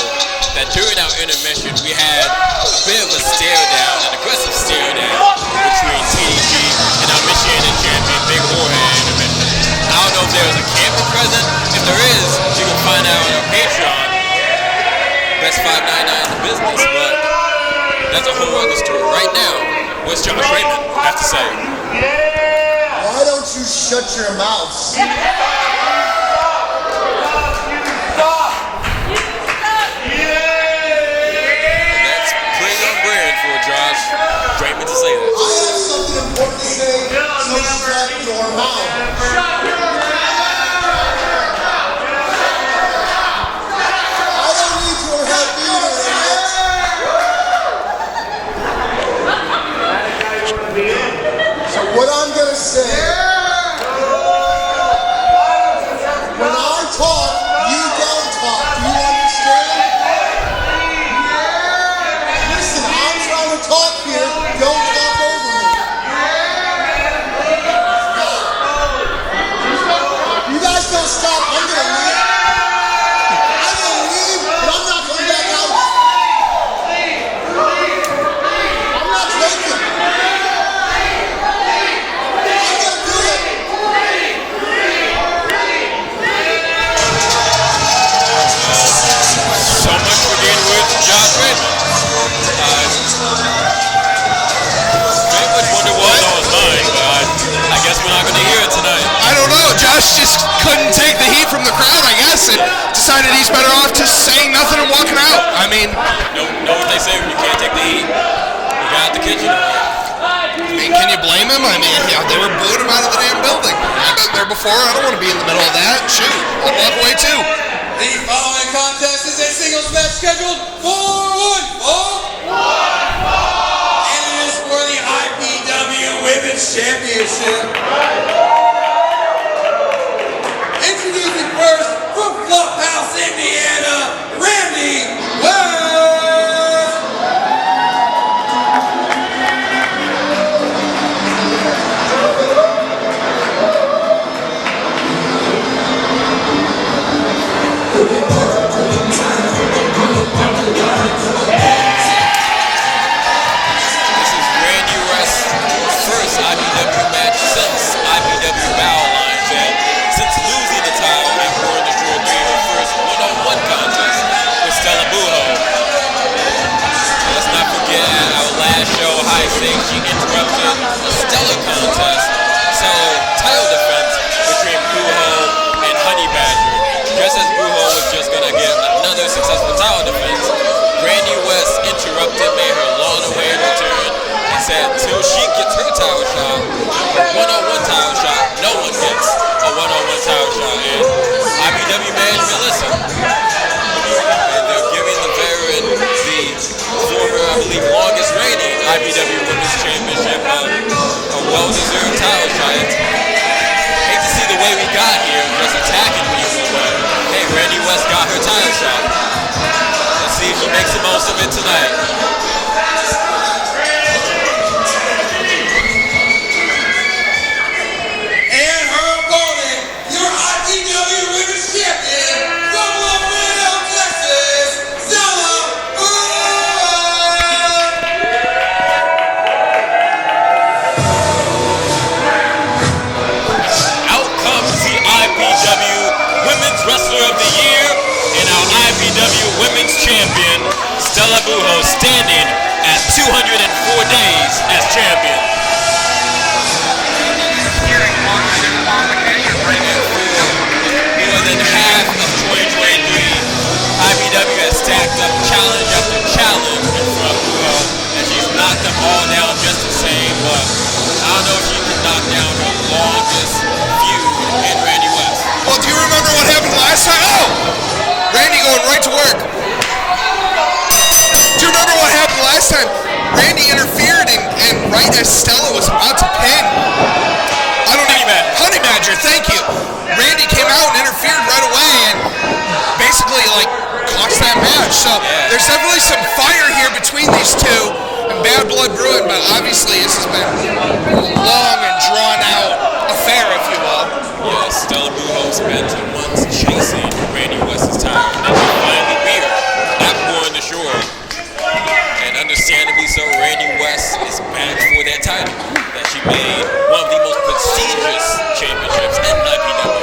that during our intermission, we had a bit of a stare down, an aggressive stare down between TDG and our Michiana Champion Big Jorge intermission. I don't know if there was a camera present. If there is, you can find out on our Patreon. Best 599 in the business, but that's a whole other story. Right now, what's Josh Raymond have to say? Why don't you shut your mouths? That's pretty on brand for Josh Raymond to say that. I have something important to say, so shut your mouth. I don't need your help either, idiots. So what I'm gonna say, when I talk, you don't talk. Do you understand? Listen, I'm trying to talk here. Don't talk over me. You guys don't stop. I'm gonna leave. I'm gonna leave, but I'm not coming back out. I'm not taking. I'm gonna do it. So much for getting with Josh Raymond. Very much wonder what was on his mind, but I guess we're not going to hear it tonight. I don't know. Josh just couldn't take the heat from the crowd, I guess, and decided he's better off just saying nothing and walking out. I mean, Know what they say when you can't take the heat? You got out the kitchen. can you blame him? I mean, yeah, they were booing him out of the damn building. I've been there before. I don't want to be in the middle of that. Shoot, I'll walk away too. The following contest is a singles match scheduled for one fall. And it is for the IPW Women's Championship. Introducing first from Flophouse, Indiana, Randy West. IPW Women's Championship, a well-deserved title shot. Hate to see the way we got here, just attacking people, but hey, Randy West got her title shot. Let's see if she makes the most of it tonight. And her opponent, your IPW Women's Champion, from Louisville, Texas, Stella Out comes the IPW Women's Wrestler of the Year and our IPW Women's Champion, Stella Bujo, standing at 204 days as champion. More than half of 2023, IPW has stacked up challenge after challenge in front of Bujo, and she's knocked them all down just the same, but I don't know if she can knock down her longest feud in Randy West. Well, do you remember what happened last time? Oh! Randy going right to work. Do you remember what happened last time? Randy interfered and right as Stella was about to pin. Honey Badger, thank you. Randy came out and interfered right away and basically like cost that match. So there's definitely some fire here between these two and bad blood brewing, but obviously this has been a long and drawn out affair, if you will. Yes, Stella Bujo spent months chasing Randy West's title, and then she finally beat her, not more on the shore. And understandably so, Randy West is back for that title that she made one of the most prestigious championships in IPW.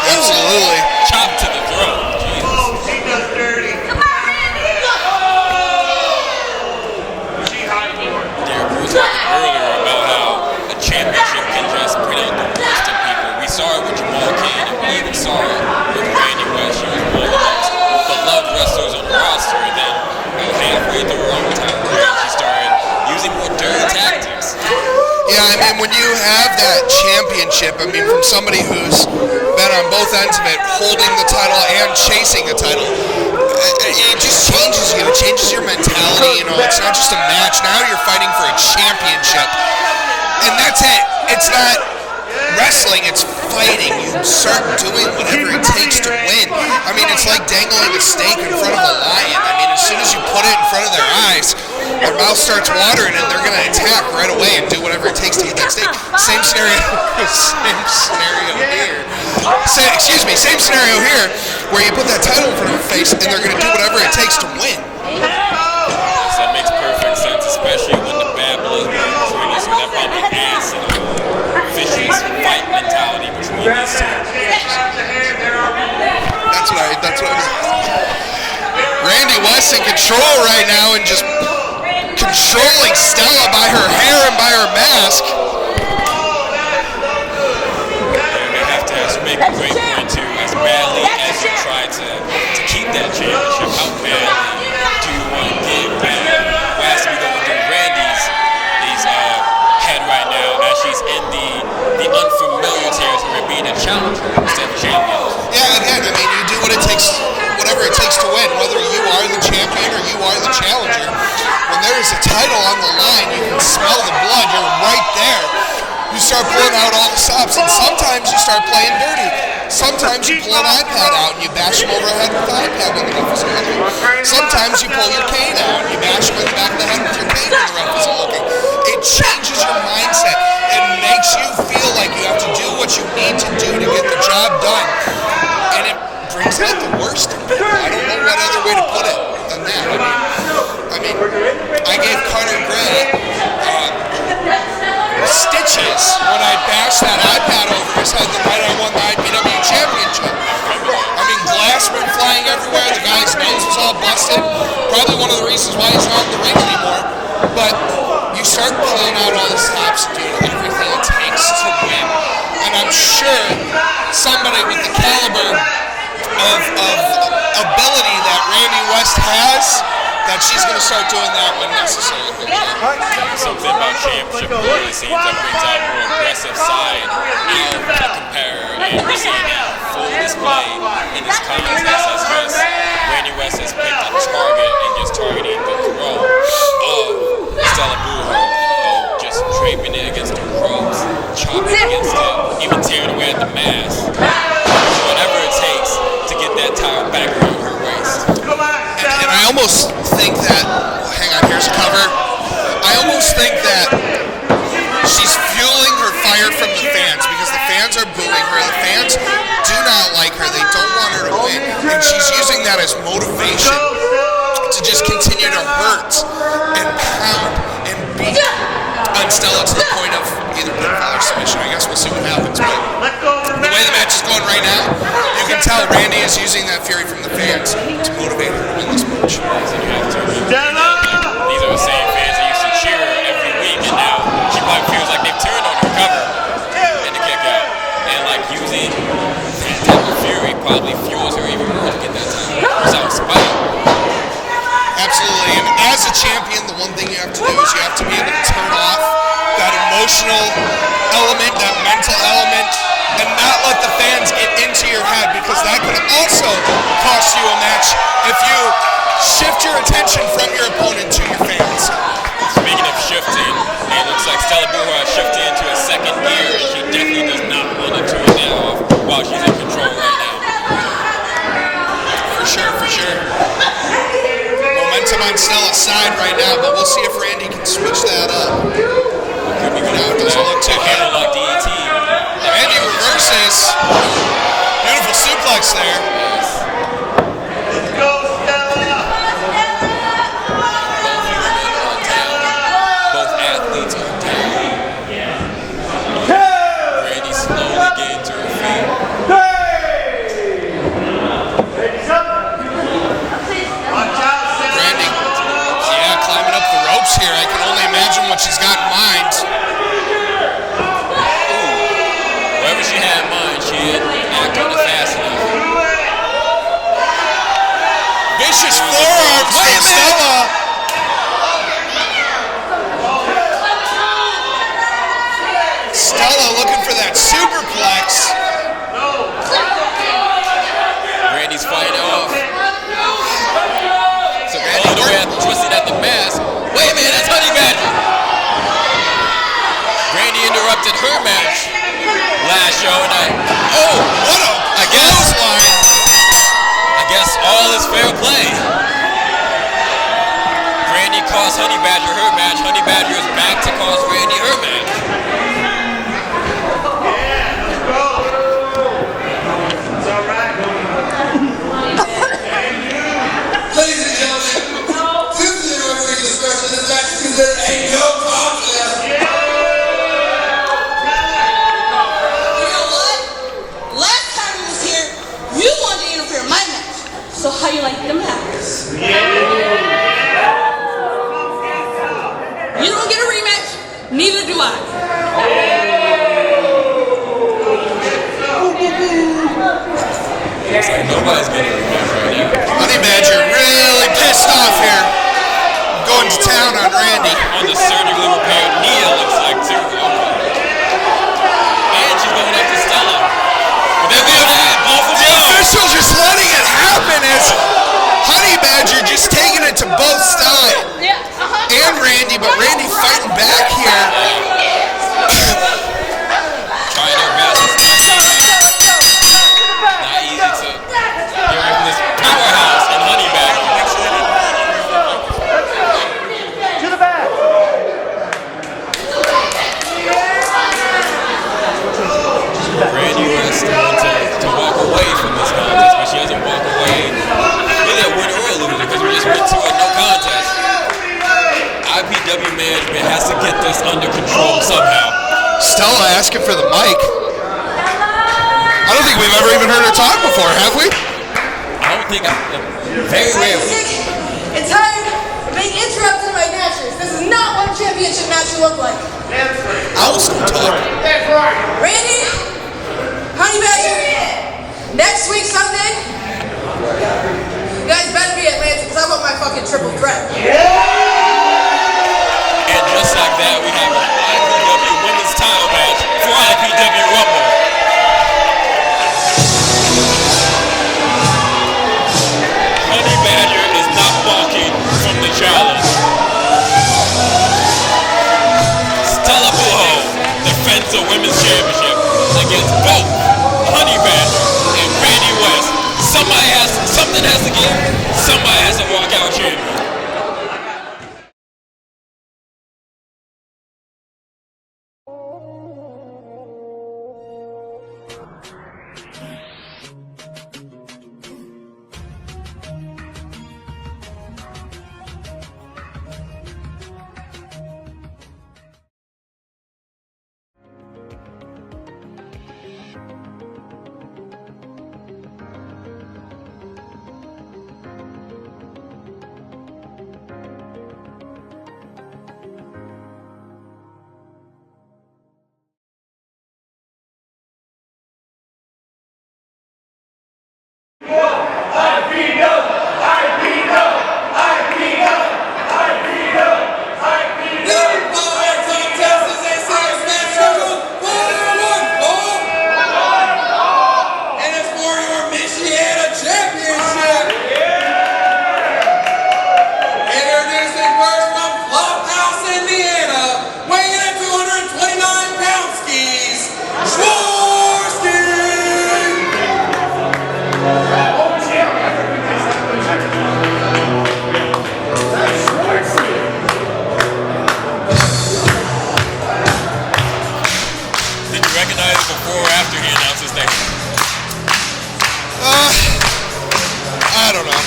Absolutely. Chop to the throat. Jesus. Derek was talking earlier about how a championship can just bring out the worst in people. We saw it with Jamal, and we even saw it with Randy West. She was one of the most beloved wrestlers on the roster, and then halfway through her own time, she started using more dirty tactics. Yeah, I mean, when you have that championship, I mean, from somebody who's been on both ends of it, holding the title and chasing the title, it just changes you. It changes your mentality. You know, it's not just a match. Now you're fighting for a championship. And that's it. It's not wrestling, it's fighting. You start doing whatever it takes to win. I mean, it's like dangling a steak in front of a lion. I mean, as soon as you put it in front of their eyes, their mouth starts watering and they're going to attack right away and do whatever it takes to get that steak. Same scenario here. Same scenario here, where you put that title in front of their face and they're going to do whatever it takes to win. So that makes perfect sense, especially when the bad blood is really so that probably adds to the vicious fight mentality between these two. That's what I was. Randy West in control right now and just controlling Stella by her hair and by her mask. They have to make a great point too. As badly as you try to keep that championship, how badly do you want to give West be going through Randy's head right now as she's in the unfamiliar territory of being a challenger instead of champion? Yeah, again, I mean, you do what it takes, whatever it takes to win, whether you are the champion or you are the challenger. When there is a title on the line, you can smell the blood. You're right there. You start pulling out all the stops, and sometimes you start playing dirty. Sometimes you pull an iPad out and you bash them over the head with the iPad when the ref isn't looking. Sometimes you pull your cane out and you bash them in the back of the head with your cane when the ref isn't looking. It changes your mindset. It makes you feel like you have to do what you need to do to get the job done. And it brings out the worst in people. I don't know what other way to put it than that. I mean, I gave Carter Gray stitches when I bashed that iPad over his head the night I won the IPW Championship. I mean, glass went flying everywhere. The guy's nose was all busted. Probably one of the reasons why he's not in the ring anymore. But you start pulling out all the stops and doing everything it takes to win. And I'm sure somebody with the caliber of ability that Randy West has, that she's going to start doing that when necessary. Something about championship really seems that brings out more aggressive side out to compare, and we're seeing that full display in this contest as just Randy West has picked a target and just targeting the throat of Stella even tearing away at the mask. Whatever it takes to get that title back around her waist. And I almost think that, hang on, here's a cover. I almost think that she's fueling her fire from the fans because the fans are booing her. The fans do not like her. They don't want her to win. And she's using that as motivation to just continue to hurt and pound and beat on Stella to the point of either pinfall or submission. I guess we'll see what happens. But the way the match is going right now, you can tell Randy is using that fury from the fans to motivate her to win this match. These are the same fans that used to cheer her every week, and now she probably feels like they've turned on her cover and the kick out. And like using that type of fury probably fuels her even more to get that time. Without spite. Absolutely, and as a champion, the one thing you have to do is you have to be able to turn off that emotional element, that mental element, and not let the fans get into your head, because that could also cost you a match if you shift your attention from your opponent to your fans. Speaking of shifting, it looks like Stella Buha has shifted into a second gear, and she definitely does not want to turn that off while she's in control right now. For sure, for sure. Momentum on Stella's side right now, but we'll see if Randy can switch that up. Could be Now it doesn't look too handle good. like DET. Randy reverses. Beautiful suplex there. Both athletes are down. Randy slowly getting to her feet. Randy, yeah, climbing up the ropes here. I can only imagine what she's got in mind. Whatever she had in mind, she didn't act on it fast enough. Vicious forearms from Stella. Stella looking for that superplex. Randy's fighting off. So all the way twisted at the mask. Wait a minute, that's Honey Badger. Randy interrupted her match last show, and What a clothesline. I guess all is fair play. Randy cost Honey Badger her match. Honey Badger is back to cost Randy her match. Ladies and gentlemen, due to the referee discretion, this match is considered a no contest. You know what? Last time he was here, you wanted to interfere in my match. So how you like them apples? You don't get a rematch, neither do I. Looks like nobody's getting a rematch right now. Honey Badger really pissed off here. Going to town on Randy. On the surgically repaired knee, it looks like too. And she's going up to Stella. But The official just letting it happen as Honey Badger just taking it to both sides. And Randy, but Randy fighting back here. trying her best. Not easy to get away from this powerhouse and Honey Badger. To the back. Randy was to walk away from this contest, but she doesn't walk away. Either win or lose because we just went to a no contest. IPW management has to get this under control somehow. Stella asking for the mic. I don't think we've ever even heard her talk before, have we? I don't think very rarely. It's tired of being interrupted by matches. This is not what a championship match should look like. Owls don't talk. Randy, Honey Badger, next week Sunday, you guys better be at Lansing because I want my fucking triple threat. And just like that, we have an IPW Women's title match for IPW Rumble. Honey Badger is not walking from the challenge. Stella Buho defends the Women's Championship against Something has to give. Somebody has to walk out champion. I don't know.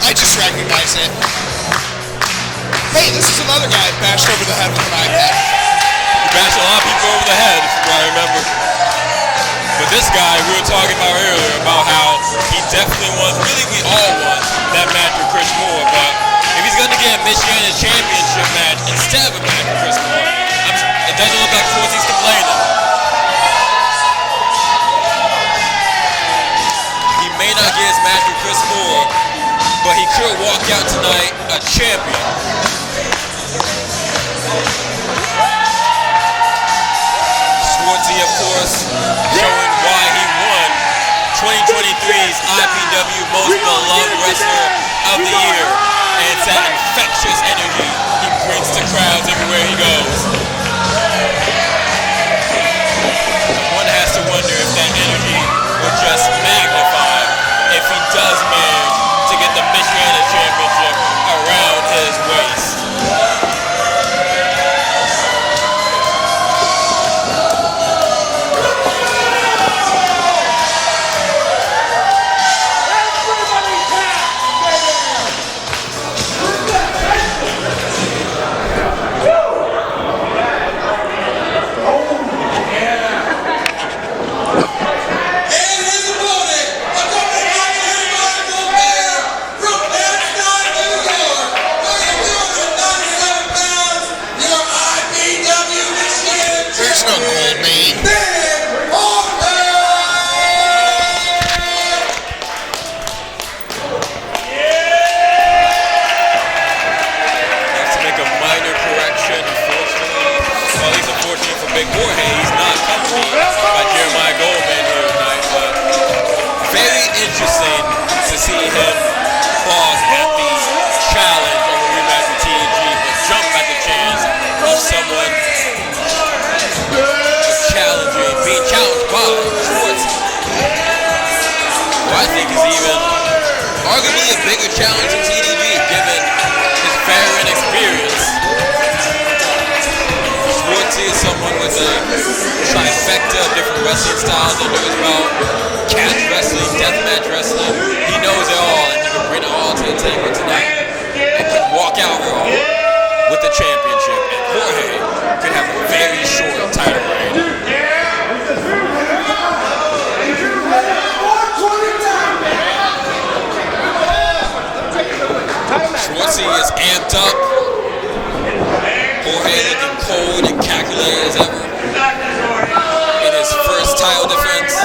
I just recognize it. Hey, this is another guy bashed over the head with an iPad. He bashed a lot of people over the head, if I remember. But this guy we were talking about earlier about how he definitely wants, really we all want that match with Chris Moore, but if he's going to get a Michiana Championship match instead of a match with Chris Moore, it doesn't look like Schwarzy's complaining. He may not get his match with Chris Moore, but he could walk out tonight a champion. Schwarzy, of course, showing why he won 2023's IPW Most Beloved Wrestler of the Year. And it's that infectious energy he brings to crowds everywhere he goes. One has to wonder if that energy will just magnify if he does manage to get the Michiana Championship around his waist. Big Jorge, he's not accompanied by Jeremiah Goldman here tonight, but very interesting to see him pause at the challenge of a rematch with TDG, but jump at the chance of someone being challenged by Schwarzy, who I think is even arguably a bigger challenge than TDG given his veteran experience. Schwarzy is someone with a trifecta of different wrestling styles. He knows about catch wrestling, deathmatch wrestling. He knows it all, and he can bring it all to the table tonight and could walk out raw with the championship. And Jorge could have a very short title reign. Schwarzy is amped up. Jorge looking cold and calculated as ever in his first title defense.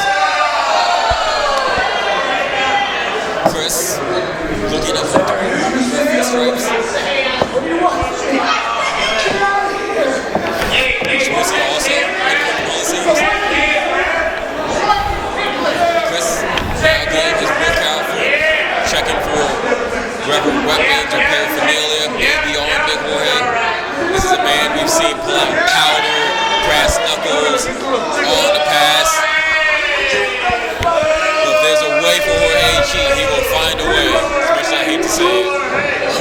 say it.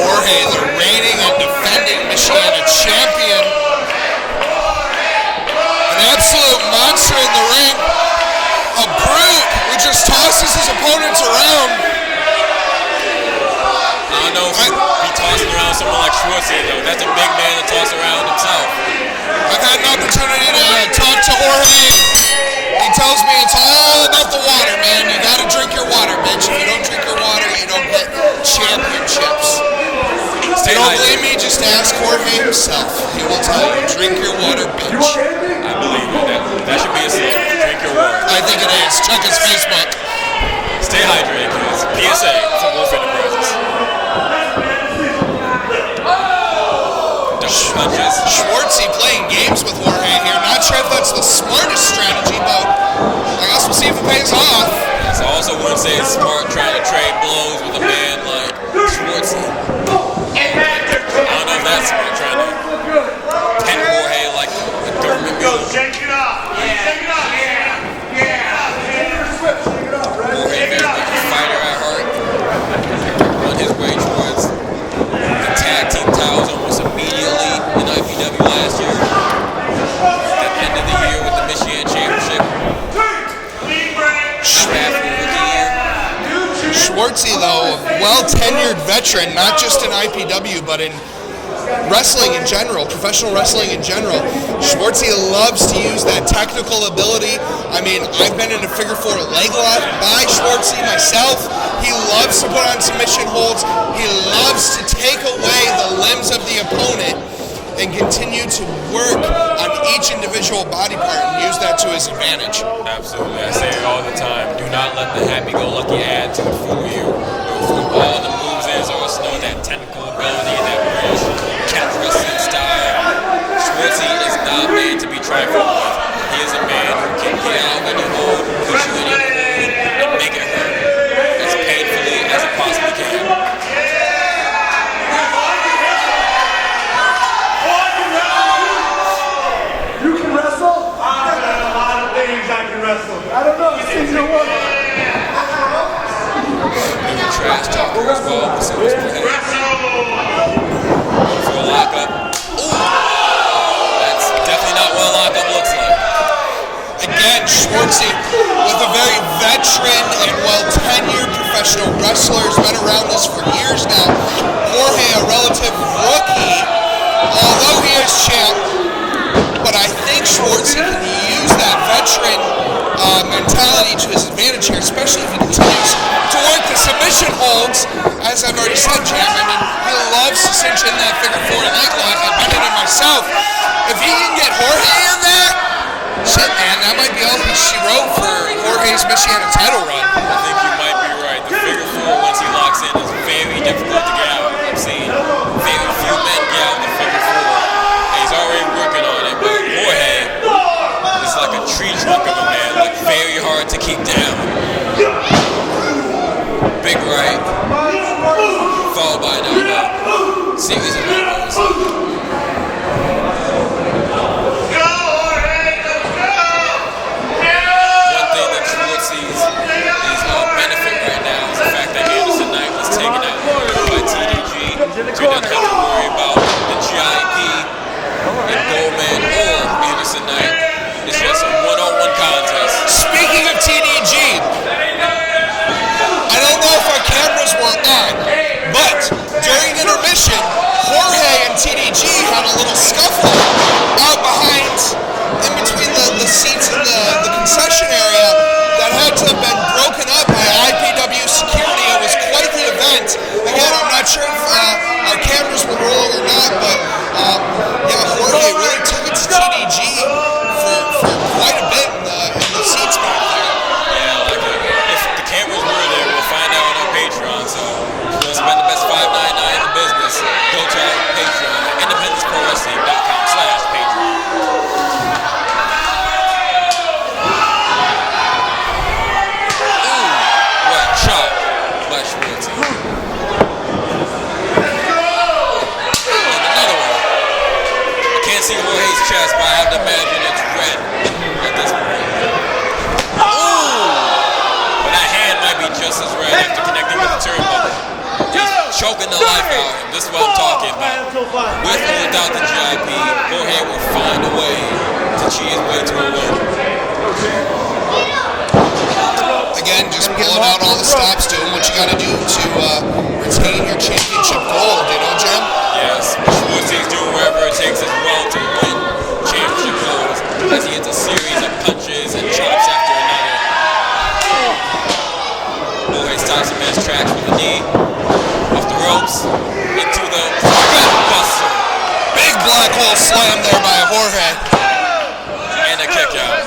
Jorge, the reigning and defending Michiana Champion. An absolute monster in the ring. A brute who just tosses his opponents around. I don't know if he'd be tossing around someone like Schwarzy, though. That's a big man to toss around himself. I've had an opportunity to talk to Jorge. He tells me it's all about the water, man. You gotta drink your water, bitch. If you don't drink your water, you don't get championships. If you don't believe me, just ask Jorge himself. He will tell you, drink your water, bitch. I believe in that. That should be a slogan. Drink your water. I think it is. Check his Facebook. Stay hydrated, kids. PSA for Wolf Enterprises. Punches. Schwarzy playing games with Jorge here. Not sure if that's the smartest strategy, but I guess we'll see if it pays off. So I also wouldn't say it's smart trying to trade blows with a man like Schwarzy. I don't know if that's smart, trying to pet Jorge like a government bill. Shake it up. Shake it up. Jorge, very much a fighter at heart, on his way towards the tag team titles almost immediately in IPW last year. At the end of the year with the Michiana Championship. Schwarzy, though, a well-tenured veteran, not just in IPW, but in wrestling in general, professional wrestling in general. Schwarzy loves to use that technical ability. I mean, I've been in a figure four leg lock by Schwarzy myself. He loves to put on submission holds. He loves to take away the limbs of the opponent and continue to work on each individual body part and use that to his advantage. Absolutely, I say it all the time. Do not let the happy-go-lucky attitude fool you. All the moves is also know that technical ability, that British catch wrestling style. Schwarzy is not made to be trifled with. He is a man who can get out when you hold, push you in your hold, and make it hurt as painfully as it possibly can. I don't know. It's your one. Trash talker as well, but so is Jorge. For a lockup. Ooh! That's definitely not what a lockup looks like. Again, Schwarzy, with a very veteran and well-tenured professional wrestler, has been around this for years now. Jorge, a relative rookie, although he is champ, but I think Schwarzy can use that veteran mentality to his advantage here, especially if he continues to work the submission holds. As I've already said, Jam, I mean, he loves to cinch in that figure four leg lock. I've been in it myself. If he can get Jorge in there, shit, man, that might be all she wrote for Jorge's Michiana title run. I think you might be right. The figure four, once he locks in, is very difficult to get out. I've seen very few men get out the figure four, and he's already working on it. But Jorge is like a tree trunk of a man, like very hard to keep down. Big right, followed by an elbow. Series of elbows. One thing that Schwarzy's is benefit right now is the fact that Anderson Knight was taken out by TDG. So he doesn't have to worry about the GIP and Goldman or Anderson Knight. It's just a one-on-one contest. Speaking of TDG, I don't know if our cameras were on, but during intermission, Jorge and TDG had a little scuffle out behind, in between the seats in the concession area that had to have been broken up by IPW security. It was quite the event. Again, I'm not sure if our cameras were rolling or not, but yeah, Jorge really took it to TDG for quite a bit in the seats back there. Yeah, like if the cameras were there, we'll find out on our Patreon. So if you want to spend the best $5.99 in the business, go to our Patreon at independenceprowrestling.com/Patreon. Ooh, what a chop by Schwarzy. And another one. I can't see Jorge's chest, but I have to imagine it's red at this point. Ooh! But that hand might be just as red after connecting with the turnbuckle. Just choking the life out of him. This is what I'm talking about. With or without the GIP, Jorge will find a way to cheat his way to a win. Again, just pulling out all the stops, doing what you got to do to retain your championship gold, you know, Jim? Yes, Schwarzy is doing wherever it takes as well to win championship golds as he hits a series of punches and chops after another. Jorge stops him in his tracks with a knee, off the ropes, into the buster. Big black hole slam there by Jorge. And a kick out.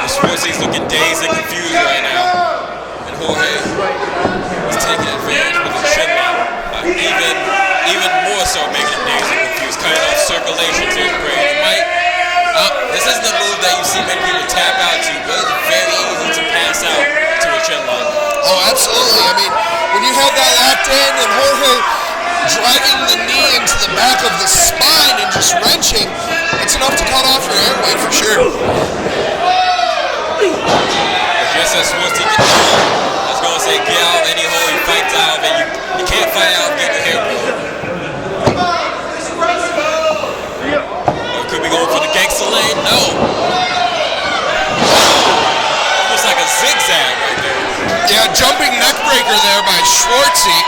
Schwarzy's looking dazed and confused right now. And Jorge is taking advantage with a chin lock. Even more so making him dazed and confused, cutting off circulation to his brain. It might, this isn't a move that you see many people tap out to, but it's very easy to pass out to a chin lock. Oh, absolutely. I mean, when you have that locked in and Jorge driving the knee into the back of the spine and just wrenching, it's enough to cut off your airway for sure. Just as Schwarzy gets out, I was going to say get out of any hole he fights out of, and you can't fight out of getting your hair pulled. Or could we go for the gangster lane? No. Almost like a zigzag right there. Yeah, jumping neck breaker there by Schwarzy.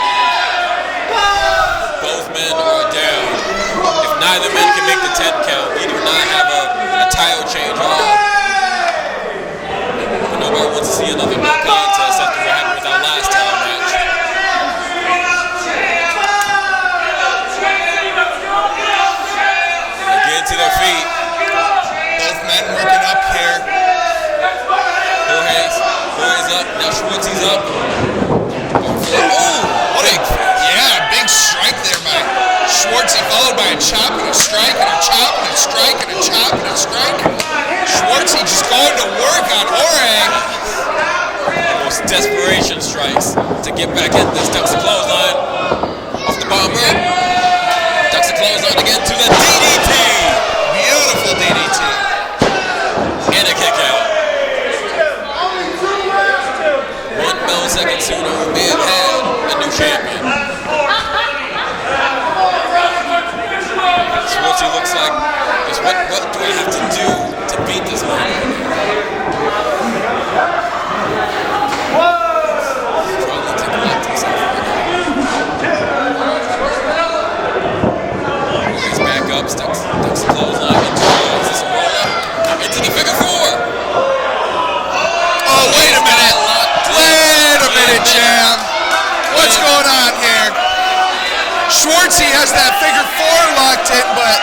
Both men are down. If neither man can make the 10 count, we do not have a title change on. Nobody wants to see another no contest after what happened with our last title match. They get to their feet. Both men working up here. Jorge's up. Now Schwarzy's up. What a big strike there by Schwarzy, followed by a chop and a strike and a chop and a strike and a chop and a strike. Schwarzy just going to work on Jorge. Almost desperation strikes to get back in this. Ducks a clothesline off the bottom rope. Ducks a clothesline again to the DDT. Beautiful DDT. And a kick out. 1 millisecond sooner, we may have had a new champion. Schwarzy looks like, just what do I have to do to beat this man? Struggling to collect himself right now. He's back up, ducks the clothesline into this roll up, into the figure 4. Oh, wait a minute. Wait a minute, Jam. What's going on here? Schwarzy has that figure 4 locked in, but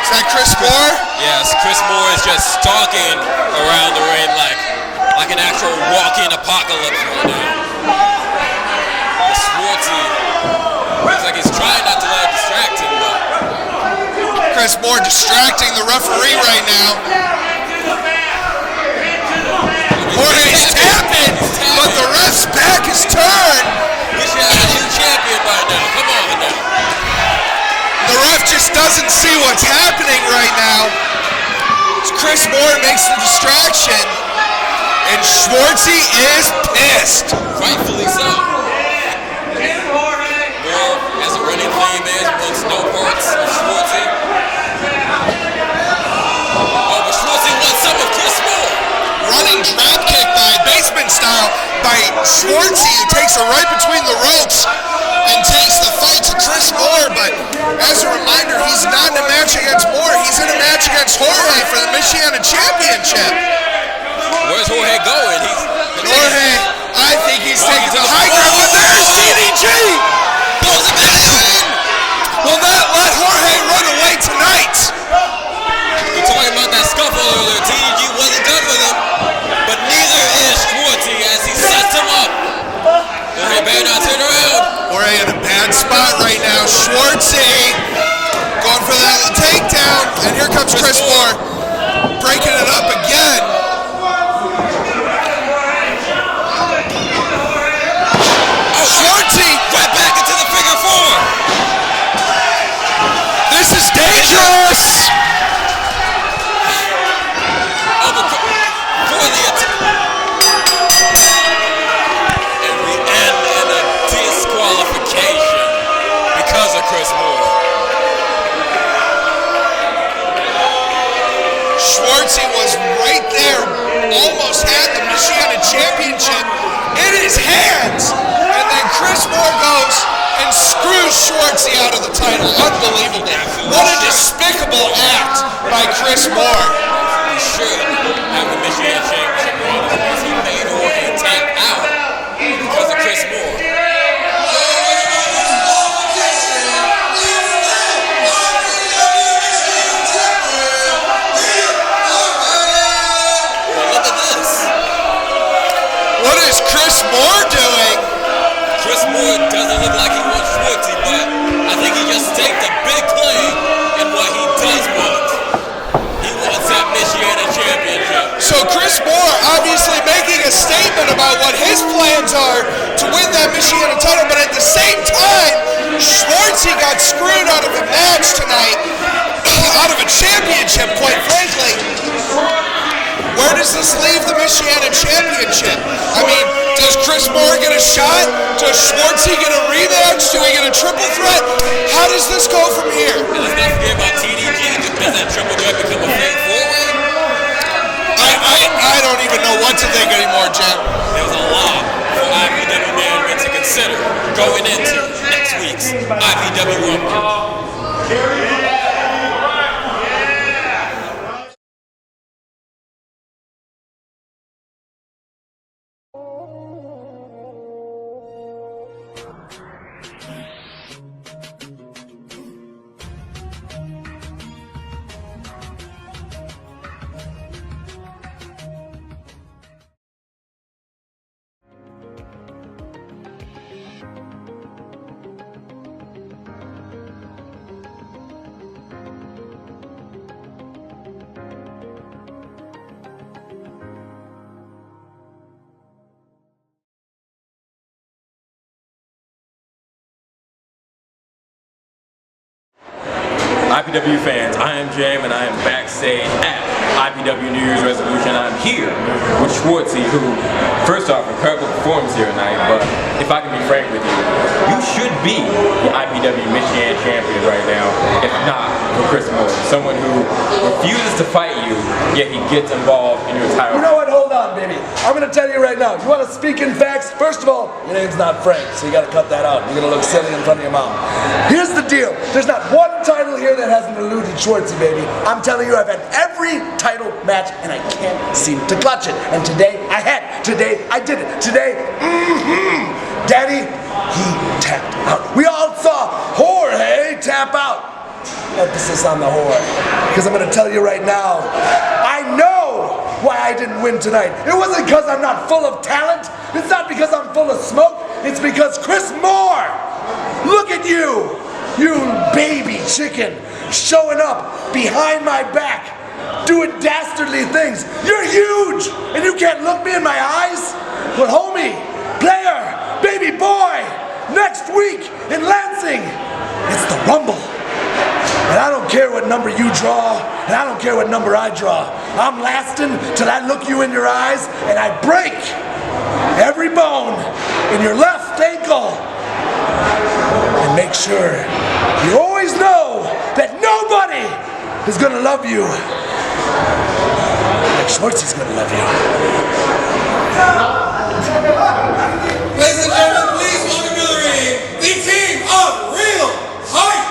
is that Chris Moore? Yes, Chris Moore is just stalking around the ring like an actual walking apocalypse right now. Schwarzy looks like he's trying not to let it distract him, but Chris Moore distracting the referee right now. Jorge's tapping, but the ref's back is turned. We should have a new champion by now. Come on now. The ref just doesn't see what's happening right now. Chris Moore makes the distraction, and Schwarzy is pissed. Rightfully so. Moore, as a running theme is, wants no parts of Schwarzy. Oh, but Schwarzy wants some of Chris Moore. Running drop kick by basement style by Schwarzy, who takes her right between the ropes and takes the fight to Chris Moore. But as a reminder, he's not in a match against Moore. He's in a match against Jorge for the Michiana Championship. Where's Jorge going? Jorge, I think he's taking the high ground, but there's DDG! Blows him in! Will not let Jorge run away tonight. We're talking about that scuffle earlier. TDG wasn't done with him, but neither is Schwarzy as he sets him up. Jorge better not turn around. Jorge in a bad spot right now. Schwarzy going for that takedown, and here comes Chris Moore breaking it up again. Oh, Schwarzy Right back into the figure 4. This is dangerous. For the attack. Schwarzy out of the title. Unbelievable. What a despicable act by Chris Moore. He should have the Michiana Championship run because he made Jorge tap out because of Chris Moore. Well, look at this. What is Chris Moore doing? Chris Moore doesn't look like he wants Schwarzy, but I think he just staked a big claim in what he does want. He wants that Michiana Championship. So Chris Moore obviously making a statement about what his plans are to win that Michiana title, but at the same time, Schwarzy got screwed out of a match tonight, out of a championship, quite frankly. Where does this leave the Michiana Championship? I mean, does Chris Moore get a shot? Does Schwarzy get a rematch? Do we get a triple threat? How does this go from here? And let's not forget about TDG. Does that triple threat become a fake four-way? I don't even know what to think anymore, Jim. There's a lot for IPW management to consider going into next week's IPW Rumble. IPW fans, I am Jam and I am backstage at IPW New Year's Resolution. I'm here with Schwarzy, who, first off, incredible performance here tonight, but if I can be frank with you, you should be the IPW Michiana Champion right now, if not for Chris Moore, someone who refuses to fight you, yet he gets involved in your title. You know what? Hold on, baby. I'm going to tell you right now. You want to speak in facts? First of all, your name's not Frank, so you got to cut that out. You're going to look silly in front of your mom. Here's the deal. There's not one title here that hasn't eluded Schwarzy, baby. I'm telling you, I've had every title match, and I can't seem to clutch it. And today, I had. Today, I did it. Today, Daddy, he tapped out. We all saw Jorge tap out. Emphasis on the whore. Because I'm going to tell you right now, I know why I didn't win tonight. It wasn't because I'm not full of talent. It's not because I'm full of smoke. It's because Chris Moore, look at you, you baby chicken, showing up behind my back, doing dastardly things. You're huge, and you can't look me in my eyes. But homie, player, baby boy, next week in Lansing, it's the Rumble. And I don't care what number you draw, and I don't care what number I draw. I'm lasting till I look you in your eyes and I break every bone in your left ankle. And make sure you always know that nobody is gonna love you like Schwarzy's gonna love you. Ladies and gentlemen, please welcome to the ring the team of Real Hype.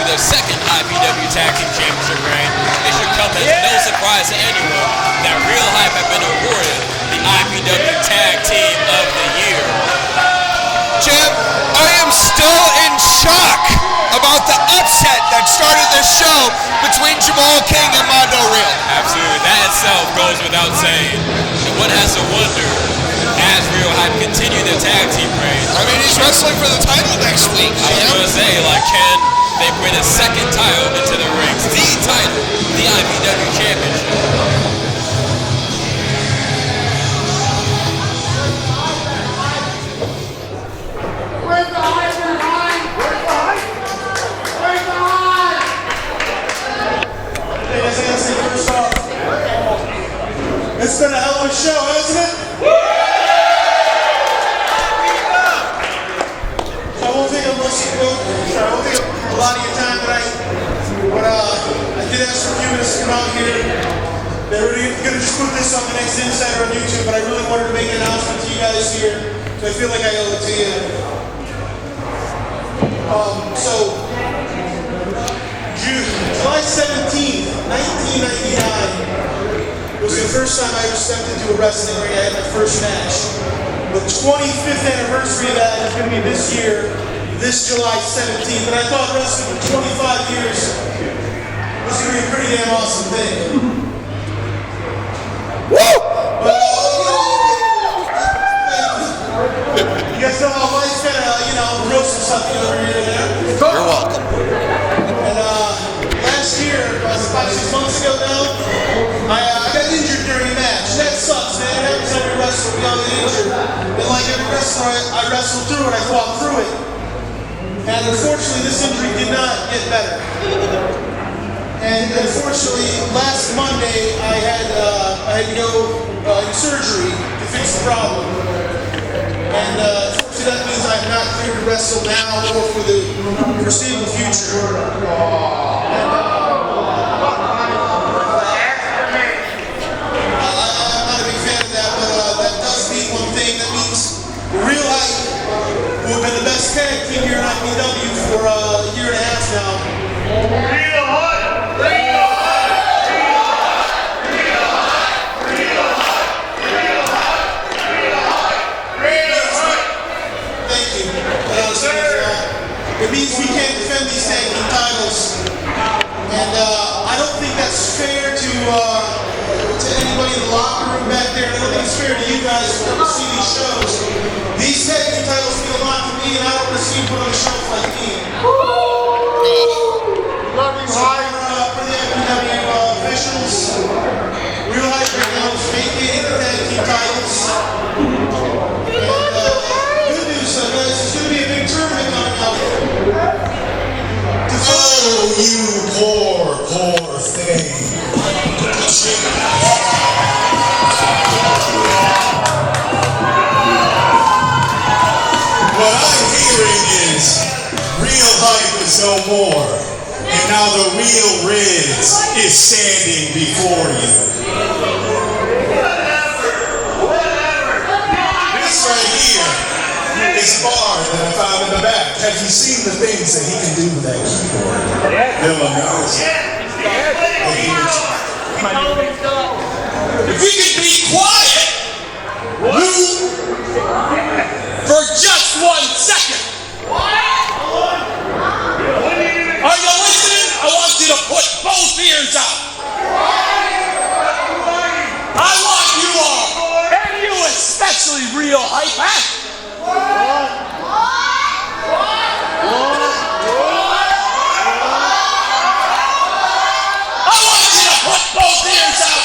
Their second IPW Tag Team Championship reign. It should come as no surprise to anyone that Real Hype have been awarded the IPW Tag Team of the Year. Jim, I am still in shock about the upset that started this show between Jamal King and Mondo Real. Absolutely, that itself goes without saying. And one has to wonder, as Real Hype continue their tag team reign. I mean, he's wrestling for the title next week. I was going to say, like, can they bring a second title into the rings? The title, the IPW Championship. Where's the hype? Where's the hype? Where's the hype? put this on the next Insider on YouTube, but I really wanted to make an announcement to you guys here, so I feel like I owe it to you. July 17th, 1999 was the first time I ever stepped into a wrestling ring. I had my first match. The 25th anniversary of that is going to be this year, this July 17th, and I thought wrestling for 25 years was going to be a pretty damn awesome thing. Woo! You guys know how life's kind of, roasting something over here and there. You're welcome. And last year, about 5-6 months ago now, I got injured during a match. That sucks, man. It happens every wrestler. We all get injured. And like every wrestler, I wrestled through it. I fought through it. And unfortunately, this injury did not get better. And unfortunately, last Monday, I had to go in surgery to fix the problem. And unfortunately, that means I'm not clear to wrestle now or for the foreseeable future. And, I'm not a big fan of that, but that does mean one thing. That means Real Hype, who have been the best tag team here in IPW for a year and a half now. Real Hype! Real Hype! Real Hype! Real Hype! Real Hype! Real Hype! Real Hype! Real Hype! Thank you. It means we can't defend these tag team titles. And I don't think that's fair to anybody in the locker room back there. I don't think it's fair to you guys who ever see these shows. These tag team titles mean a lot to me, and I don't want to see them put on a shelf like me. Love you, Hype. For the IPW officials, Real Hype right now is vacating the tag team titles. And good news, guys, there's going to be a big tournament coming up. Oh, you poor thing. What I'm hearing is Real Hype is no more, and now the Real Riz is standing before you. This right here is bar that I found in the back. Have you seen the things that he can do with that keyboard? They're amazing. If we could be quiet, Lou, for just 1 second. Are you listening? I want you to put both ears out. I want you all, and you especially, Real Hype, both ears out.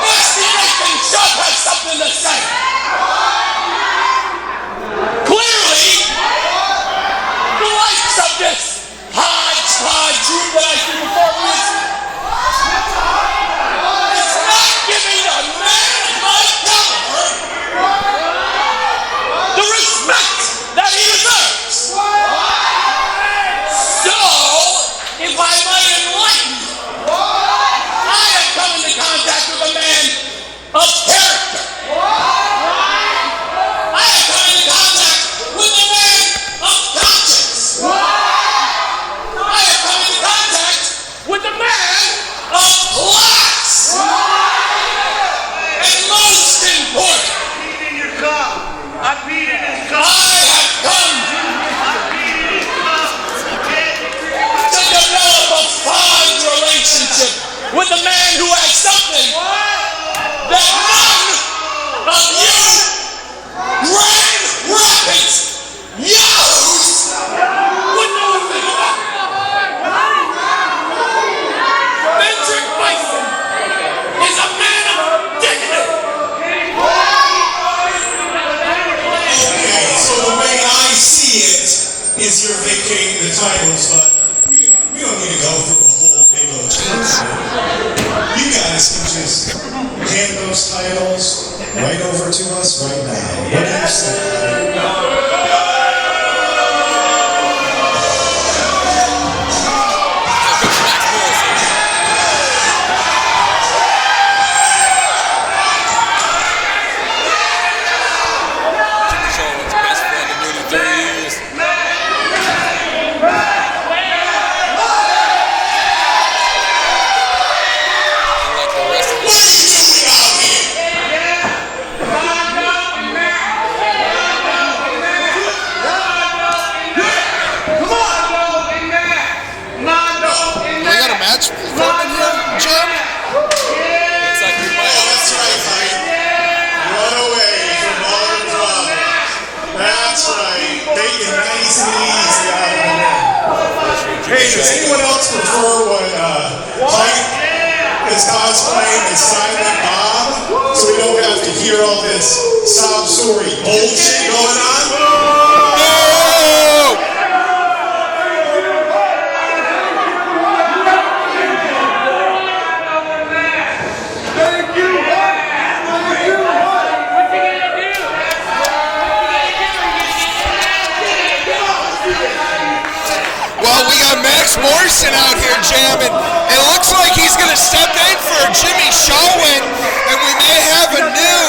Nasty Nathan Chubb has something to say. Clearly, the likes of this hodgepodge group that I see before me is not giving a man of my caliber the respect that he deserves. So, if I might enlighten you, I have come into contact with a man of character. I have come into contact with a man of conscience. I have come into contact with a man of class. And most important, I have come to develop a fond relationship with a man who has something that none of you Grand Rapids yahoos would know a thing about. Benjamin Bison is a man of dignity. Okay, so the way I see it is you're vacating the titles, but we don't need to go through a whole big old tournament. You guys can just hand those titles right over to us right now. What do you say? much prefer when Mike is cosplaying as Silent Bob, so we don't have to hear all this sob story bullshit going on. Well, we got Max Morrison out here jamming. It looks like he's going to step in for Jimmy Shawin, and we may have a new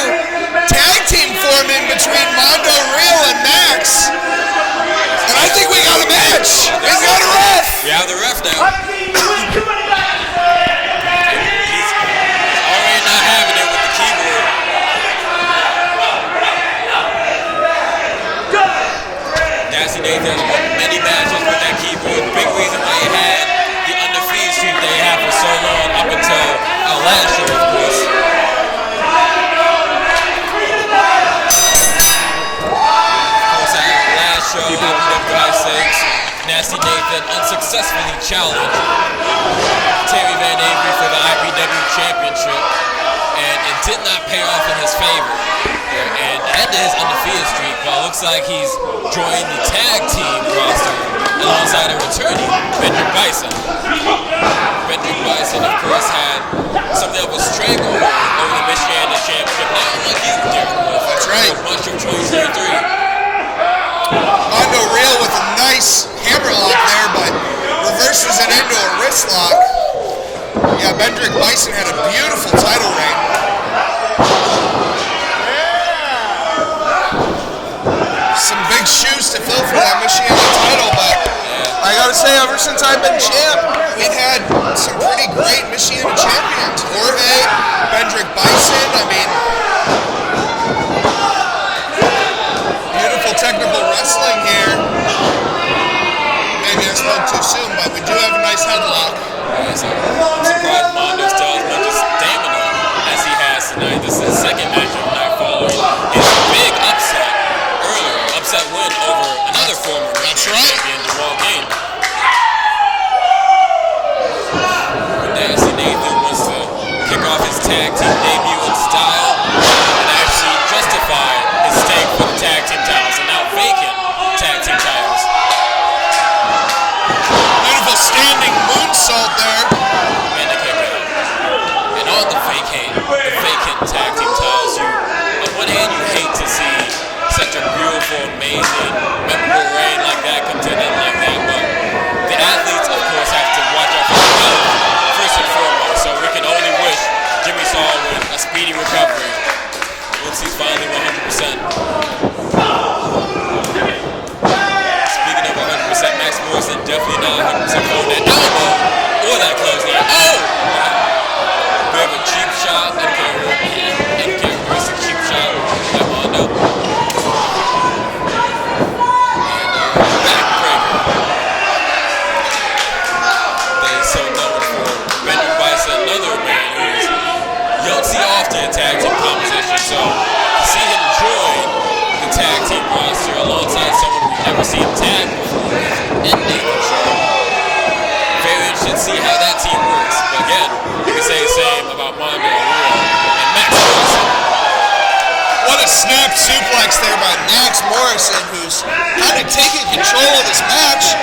tag team forming between Mondo Real and Max. And I think we got a match. He's got a ref. We have the ref now. He's already not having it with the keyboard. Nasty Nathan has won many matches with that keyboard. Big reason why he had the undefeated streak they had for so long up until our last show, of course. Show, IPW High Stakes, Nasty Nathan unsuccessfully challenged Terry VanAvery for the IPW Championship, and it did not pay off in his favor. And ended his undefeated streak, but it looks like he's joined the tag team roster alongside a returning Benjamin Bison. Benjamin Bison, of course, had something of a stranglehold over the Michiana Championship, not unlike you, Derek Wolf. That's right. Much of 2023. Mondo Real with a nice hammerlock there, but reverses it into a wrist lock. Yeah, Bendrick Bison had a beautiful title reign. Some big shoes to fill for that Michiana title, but I gotta say, ever since I've been champ, we've had some pretty great Michiana champions. Jorge, Bendrick Bison, I mean, technical wrestling here. Maybe I spoke too soon, but we do have a nice headlock. I'm surprised Mondo still has much stamina as he has tonight. This is the second match of the night following his big upset earlier. Upset win over another former champion, Jamal. Nasty Nathan wants to kick off his tag team debut in style and actually justify his stake for the tag team titles and now vacant tag team titles. Beautiful standing moonsault there. And the kick out. And on the vacant tag team titles, on one hand you hate to see such a beautiful, amazing, memorable reign like that come to an end like that, but the athletes, of course, have to watch out for their health first and foremost. So we can only wish Jimmy Saul a speedy recovery once he's finally 100%. Speaking of 100%, Max Morrison definitely not 100% on that elbow or that clothesline. Oh! We have a cheap shot, uncharacteristic cheap shot by Mondo. And backbreaker. That is so known for Benjamin Bison, another man who's you don't see often in tag team competition, so to see him join the tag team roster alongside someone we've never seen tag before and Nathan Shaw. Very interested to see how that team works. But again, you can say the same about Mondo and Max Morrison. What a snap suplex there by Max Morrison, who's kind of taking control of this match.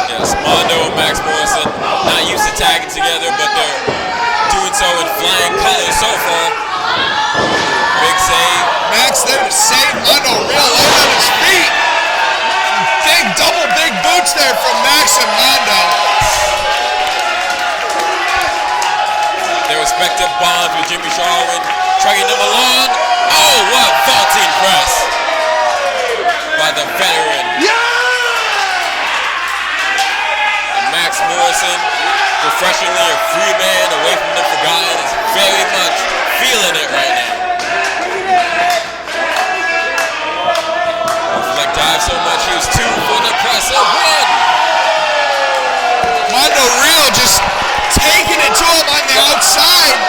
Yes, Mondo and Max Morrison not used to tagging together, but they're doing so in flying colors so far. Big save. Max there to save Mondo Real out on his feet. Big double big boots there from Max and Mondo. Their respective bonds with Jimmy Sharwin, trucking them along. Oh, what vaulting press by the veteran. And Max Morrison, refreshingly a free man away from the forgotten, is very much feeling it right now. Like dive so much, he was 2 for the press of 1. Mondo Real just taking it to him on the outside,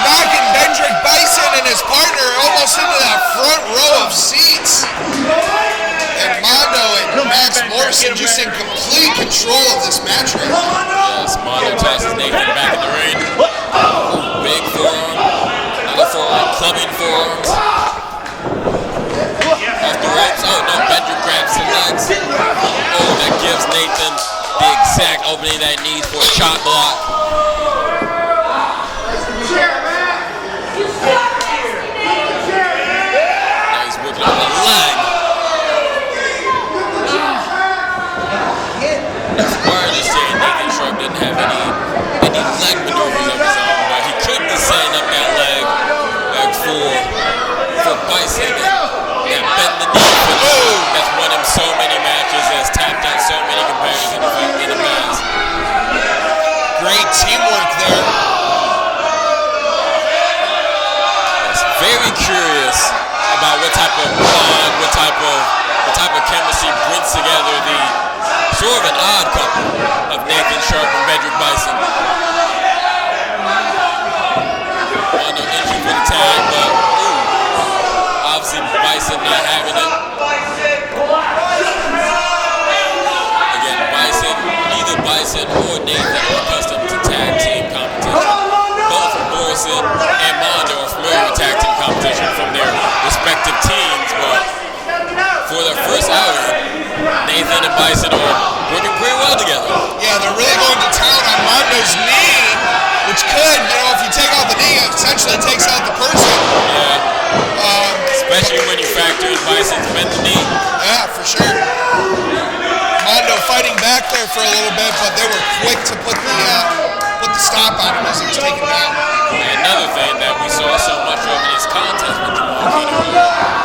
knocking Bendrick Bison and his partner almost opening that he needs for a shot block. Now he's working on the leg. Schwarzy saying Nathan Sharp didn't have any leg maneuvers of his own, but he could be setting up that leg for Bison. That bend the knee that's won him so many matches, has tapped out so many competitors in the past. Great teamwork there. Very curious about what type of bond, what type of chemistry brings together the sort of an odd couple of Nathan Sharp and Bedrick Bison. Mondo entry for the tag, but obviously Bison not having it. Again, Bison, neither Bison or Nathan are accustomed to tag team competition. Both Morrison and Mondo are familiar with tag team competition from their respective teams, but for their first outing, Nathan and Bison are working pretty well together. Yeah, they're really going to town on Mondo's knee, which could, if you take out the knee, it essentially takes out the person. Yeah. Especially when you factor in Bison's bend the knee. Yeah, for sure. Mondo fighting back there for a little bit, but they were quick to put the stop on him as he was taken down. And another thing that we saw so much of in his contest with Jamal,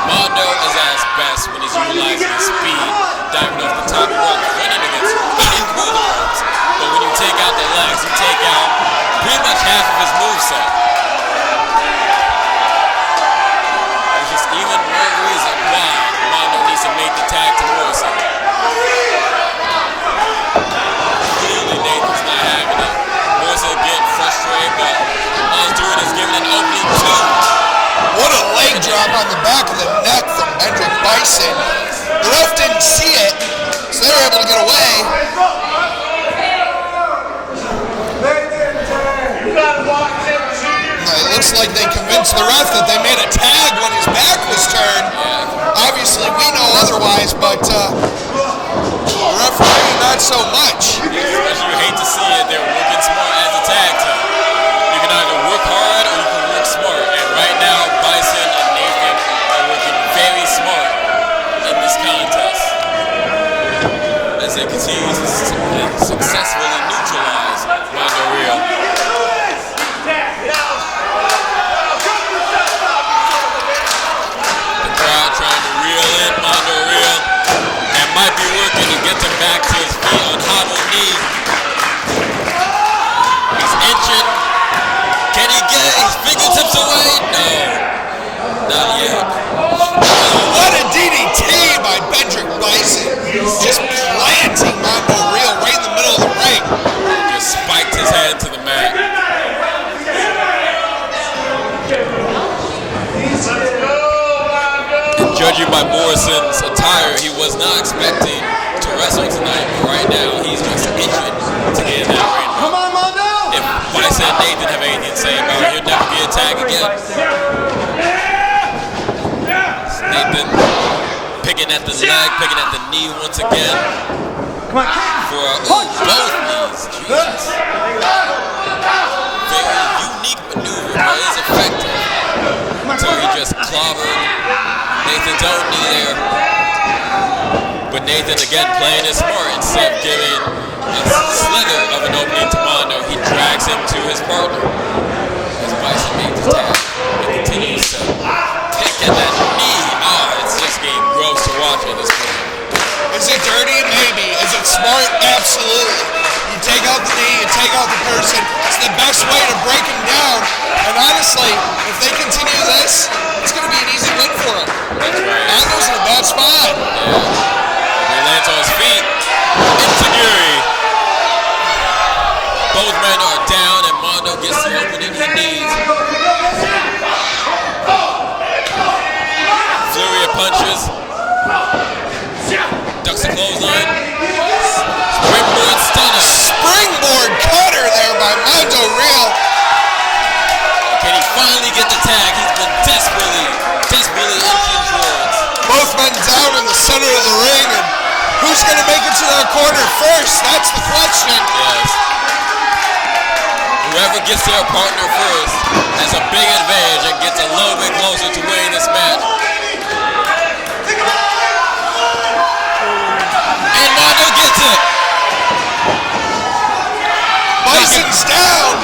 Mondo is at his best when he's utilizing his speed, diving off the top rope, running against getting through the ropes. But when you take out the legs, you take out pretty much half of his moveset. There's just even more reason why Mondo needs to make the tag to Morrison. Clearly Nathan's not having it. Morrison getting frustrated, but all he's doing is giving an opening too. What a leg drop on the back of the neck from Bedrick Bison. The ref didn't see it, so they were able to get away. It looks like they convinced the ref that they made a tag when his back was turned. Obviously, we know otherwise, but the referee, not so much. Especially you hate to see it, they're working smart as a tag team. You can either work hard or you can work smart. And right now, Bison and Nathan are working very smart in this contest as they continue to successfully neutralize Mondo Real. The crowd trying to reel in Mondo Real and might be working to get him back to his feet on hobbled knee. He's inching. Can he get his fingertips away? No, not yet. What a DDT by Bedrick Bison. Just planting Mondo Real right in the middle of the ring. Just spiked his head to the mat. And judging by Morrison's attire, he was not expecting to wrestle tonight, but right now he's just itching to get in that ring. Come on, Mondo! If Bison and Nathan have anything to say about it, he'll never get a tag again. Nathan picking at the leg, picking at the knee once again. For both knees. Jesus. Very unique maneuver, but is effective. Until he just clobbered Nathan's own knee there. But Nathan again playing it smart. Instead of giving a slither of an opening to Mondo, he drags him to his partner. As Bison makes the tag and continues to pick at that knee. It's just getting gross to watch at this point. Is it dirty? Maybe. Is it smart? Absolutely. You take out the knee, you take out the person. It's the best way to break him down. And honestly, if they continue this, it's going to be an easy win for him. That's right. Mondo's in a bad spot. Yeah. He lands on his feet. Enziguri. Both men are down and Mondo gets the opening he needs. Flurry of punches. Ducks the clothesline. Springboard stunner. Springboard cutter there by Mondo Real. Can he finally get the tag? He's been desperately inching towards. Both men down in the center of the ring, and Who's going to make it to their corner first? That's the question. Yes. Whoever gets their partner first has a big advantage and gets a little bit closer to winning this match. And Mondo gets it. Bison's down.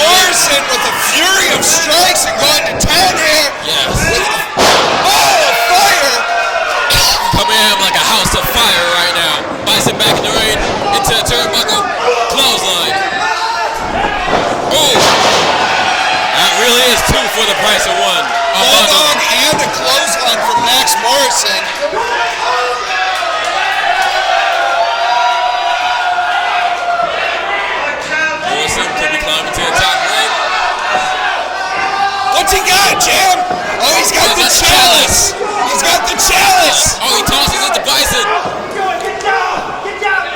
Morrison with a fury of strikes and going to town here. Yes. With a ball of fire. Coming in like a house of fire right now. Bison back in the ring, into the turnbuckle, clothesline. Oh! That really is two for the price of one. Bulldog and a clothesline from Max Morrison. Morrison could be climbing to the top ring. What's he got, Jim? Oh, he's got the chalice. He's got the chalice. Oh, he tosses it to Bison.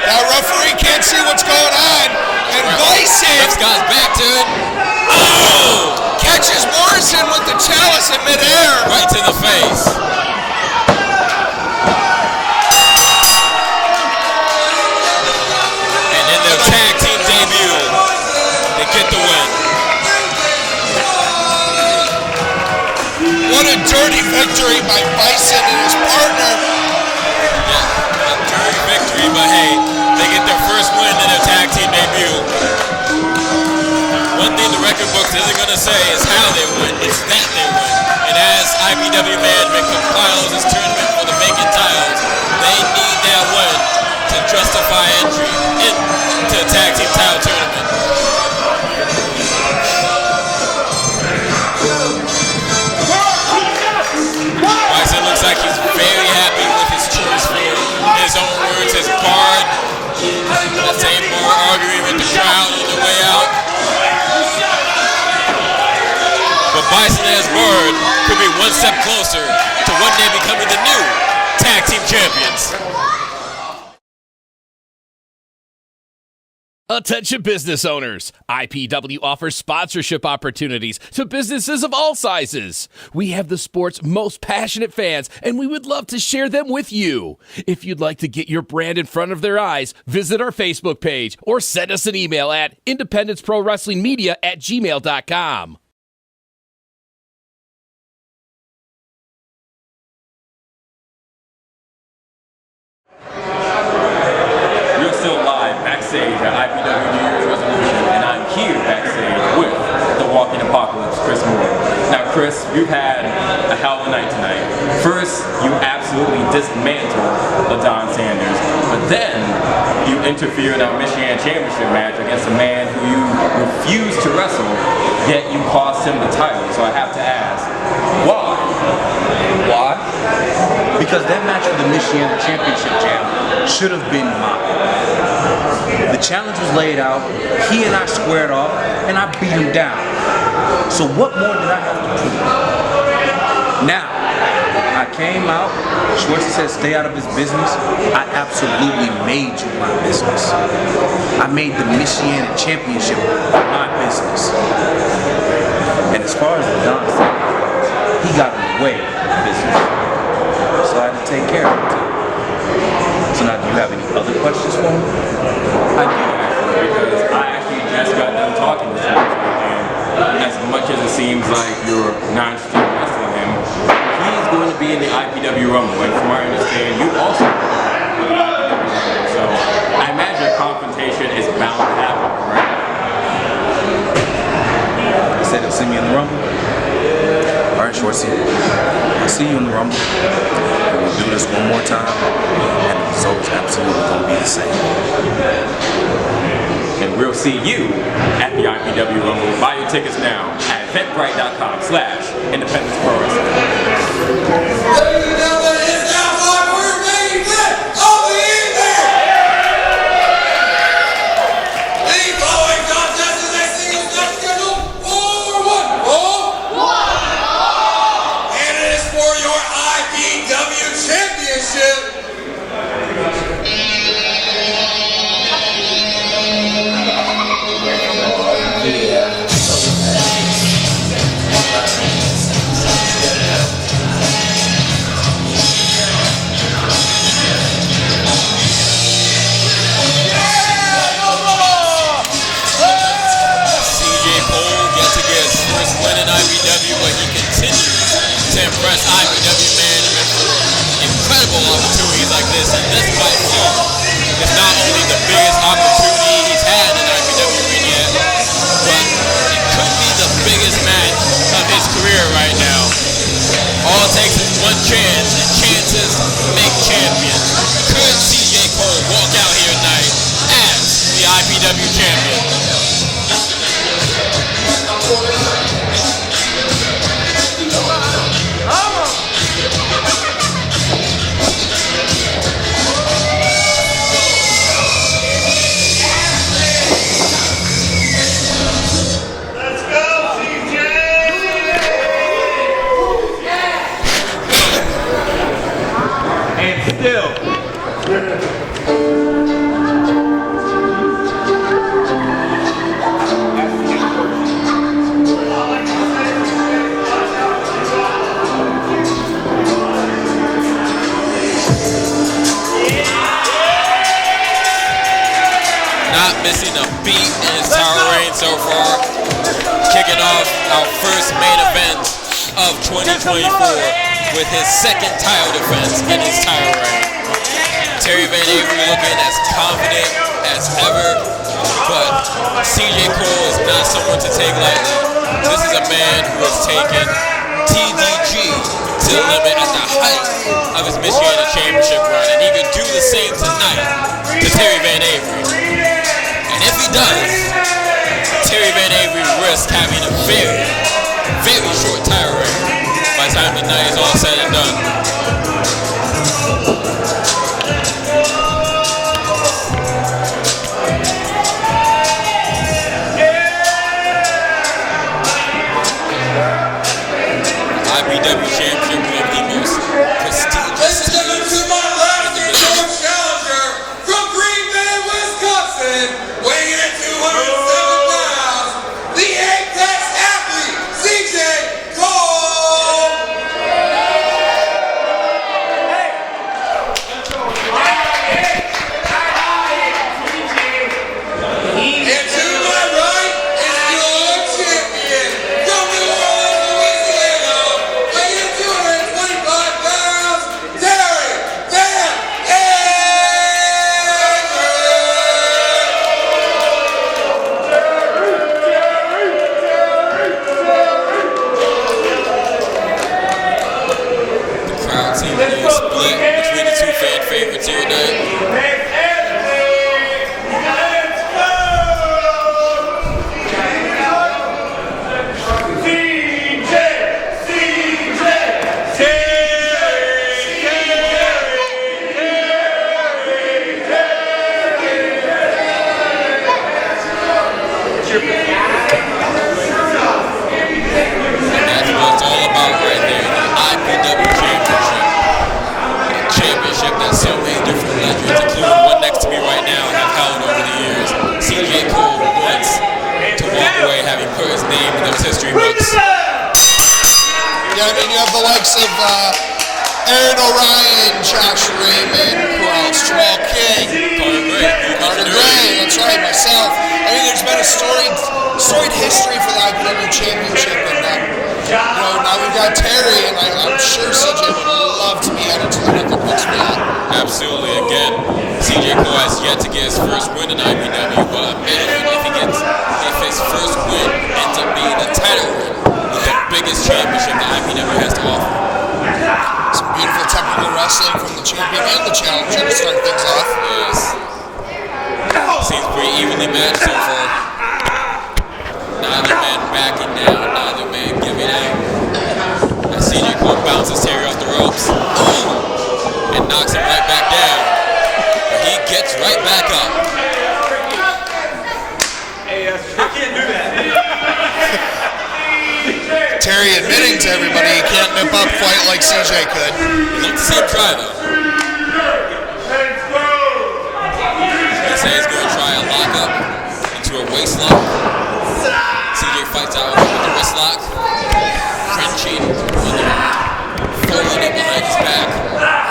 That referee can't see what's going on. And Bison Ref's got his back to it. Oh! catches Morrison with the chalice in midair. Right to the face. And in their tag team debut, they get the win. What a dirty victory by Bison and his partner. Yeah, a dirty victory, but hey, they get their first win in their tag team debut. One thing the record books isn't going to say is how they win, it's that they win. And as IPW management compiles this tournament for the vacant titles, they need that win to justify entry into the tag team title tournament. Bison looks like he's very happy with his choice for his own words, his guard. That same bar arguing with the crowd on the way out. But Bison and his guard could be one step closer to one day becoming the new tag team champions. Attention business owners. IPW offers sponsorship opportunities to businesses of all sizes. We have the sport's most passionate fans, and we would love to share them with you. If you'd like to get your brand in front of their eyes, visit our Facebook page or send us an email at independenceprowrestlingmedia@gmail.com. We're still live backstage at IPW New Year's Resolution, and I'm here backstage with the Walking Apocalypse, Chris Moore. Now, Chris, you've had a hell of a night tonight. First, you absolutely dismantled LaDon Sanders, but then you interfered in our Michiana Championship match against a man who you refused to wrestle, yet you cost him the title. So I have to ask, why? Why? Because that match for the Michiana Championship Jam should have been mine. The challenge was laid out, he and I squared off, and I beat him down. So what more did I have to prove? Now, I came out, Schwarzy said stay out of his business. I absolutely made you my business. I made the Michiana Championship my business. And as far as the Don said, he got in the way of business. So I had to take care of it too. So now, do you have any other questions for me? I do, actually, because I actually just got done talking to him, and as much as it seems like you're not interested in wrestling him, he's going to be in the IPW Rumble, and from what I understand, you also in the IPW Rumble, so I imagine a confrontation is bound to happen, right? He said he'll see me in the Rumble. All right, Schwarzy. I'll see you in the Rumble. And we'll do this one more time, and the result is absolutely going to be the same. And we'll see you at the IPW Rumble. Buy your tickets now at eventbrite.com/Independence Pro Wrestling. Ladies and gentlemen, it's now time for your main event of the evening. The following contest is a singles match scheduled for one fall. And it is for your IPW Championship. impress IPW management for incredible opportunities like this, and this by far is not only the biggest opportunity he's had in IPW ring yet, but it could be the biggest match of his career right now. All it takes is one chance, and chances make champions. Could CJ Cole walk out here tonight as the IPW champion? Missing a beat in his title reign so far. Kicking off our first main event of 2024 with his second title defense in his title reign. Terry VanAvery looking as confident as ever, but CJ Cole is not someone to take lightly. This is a man who has taken TDG to the limit at the height of his Michiana Championship run, and he could do the same tonight to Terry VanAvery. If he does, Terry VanAvery risks having a very, very short title reign by the time the night is all said and done. IPW Championship, one of the most prestigious teams in the business. From Green Bay, Wisconsin, weighing in at 207 pounds, the Apex athlete, CJ Cole! And to my right is your champion, from New Orleans, Louisiana, weighing in 225 pounds, Terry VanAvery! Crowd seems to be split between the two fan favorites here tonight. And that's what it's all about right there, the IPW Championship. A championship that so many different legends, including one next to me right now, have held over the years. CJ Cole wants to walk away having put his name in those history books. Yeah, I mean, you have the likes of Aaron O'Ryan, Josh Raymond, who else? Jamal King, Carter Gray, that's right, myself. I mean, there's been a storied history for the IPW Championship, and now we've got Terry, and I'm sure CJ would love to be added to the record books for that. Absolutely. Again, CJ Cole has yet to get his first win in IPW, but if his first win ends up being the title win with the biggest championship that IPW has to offer. Some beautiful technical wrestling from the champion and the challenger to start things off. Yes. Seems pretty evenly matched so far. Neither man backing down, neither man giving out. As CJ Cole bounces Terry off the ropes. Ooh! And knocks him right back down. But he gets right back up. I can't do that. Terry admitting to everybody he can't nip up quite like CJ could. We'd love to see him try though. They say he's going to try a lockup into a waist lock. CJ fights out with the wrist lock. Frenching on the folding it behind his back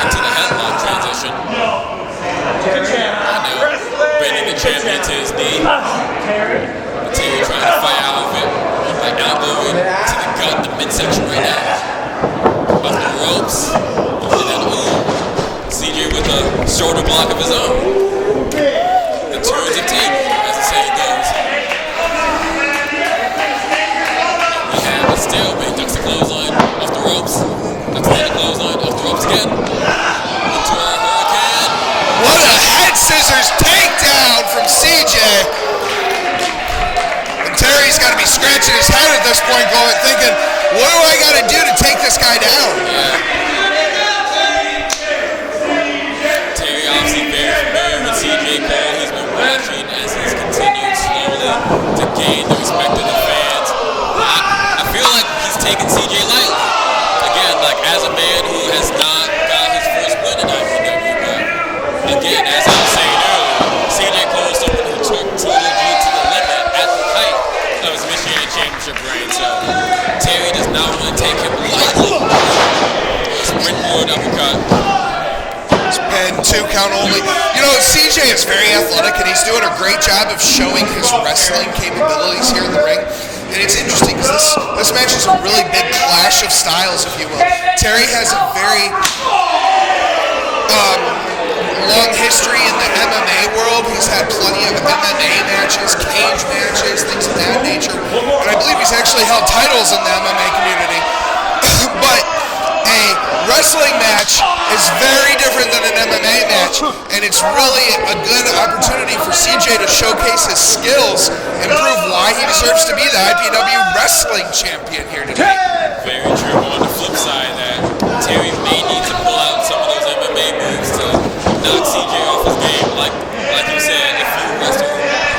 into the headlock transition. And now bending the champion to his knee. But Terry trying to fight out of it by elbowing to the gut, the midsection right now. About to ropes. And then, CJ with a shoulder block of his own. The turns of table, as the saying goes. We have a stalemate. Ducks the clothesline off the ropes. Ducks the clothesline off the ropes again. Into our hurricane. What a head scissors takedown from CJ. And Terry's got to be scratching his head at this point, going, thinking, what do I got to do to take this guy down? Yeah. Terry obviously very familiar with CJ Cole. He's been watching as he's continued slowly to gain the respect of the fans. I feel like he's taking CJ lightly. Again, like as a man who has not got his first win in IPW, but again, as I was saying earlier, CJ Cole is someone who took TDG to the limit at the height of his Michiana Championship reign. So Terry does not want to take him lightly. Springboard uppercut. And 2 count only. You know, CJ is very athletic, and he's doing a great job of showing his wrestling capabilities here in the ring. And it's interesting because this match is a really big clash of styles, if you will. Terry has a very long history in the MMA world. He's had plenty of MMA matches, cage matches, things of that nature. And I believe he's actually held titles in the MMA community. But a wrestling match is very different than an MMA match, and it's really a good opportunity for CJ to showcase his skills and prove why he deserves to be the IPW Wrestling Champion here today. Very true. On the flip side, that Terry may need to pull out some of those MMA moves to knock CJ off his game. Like you said, if you wrestle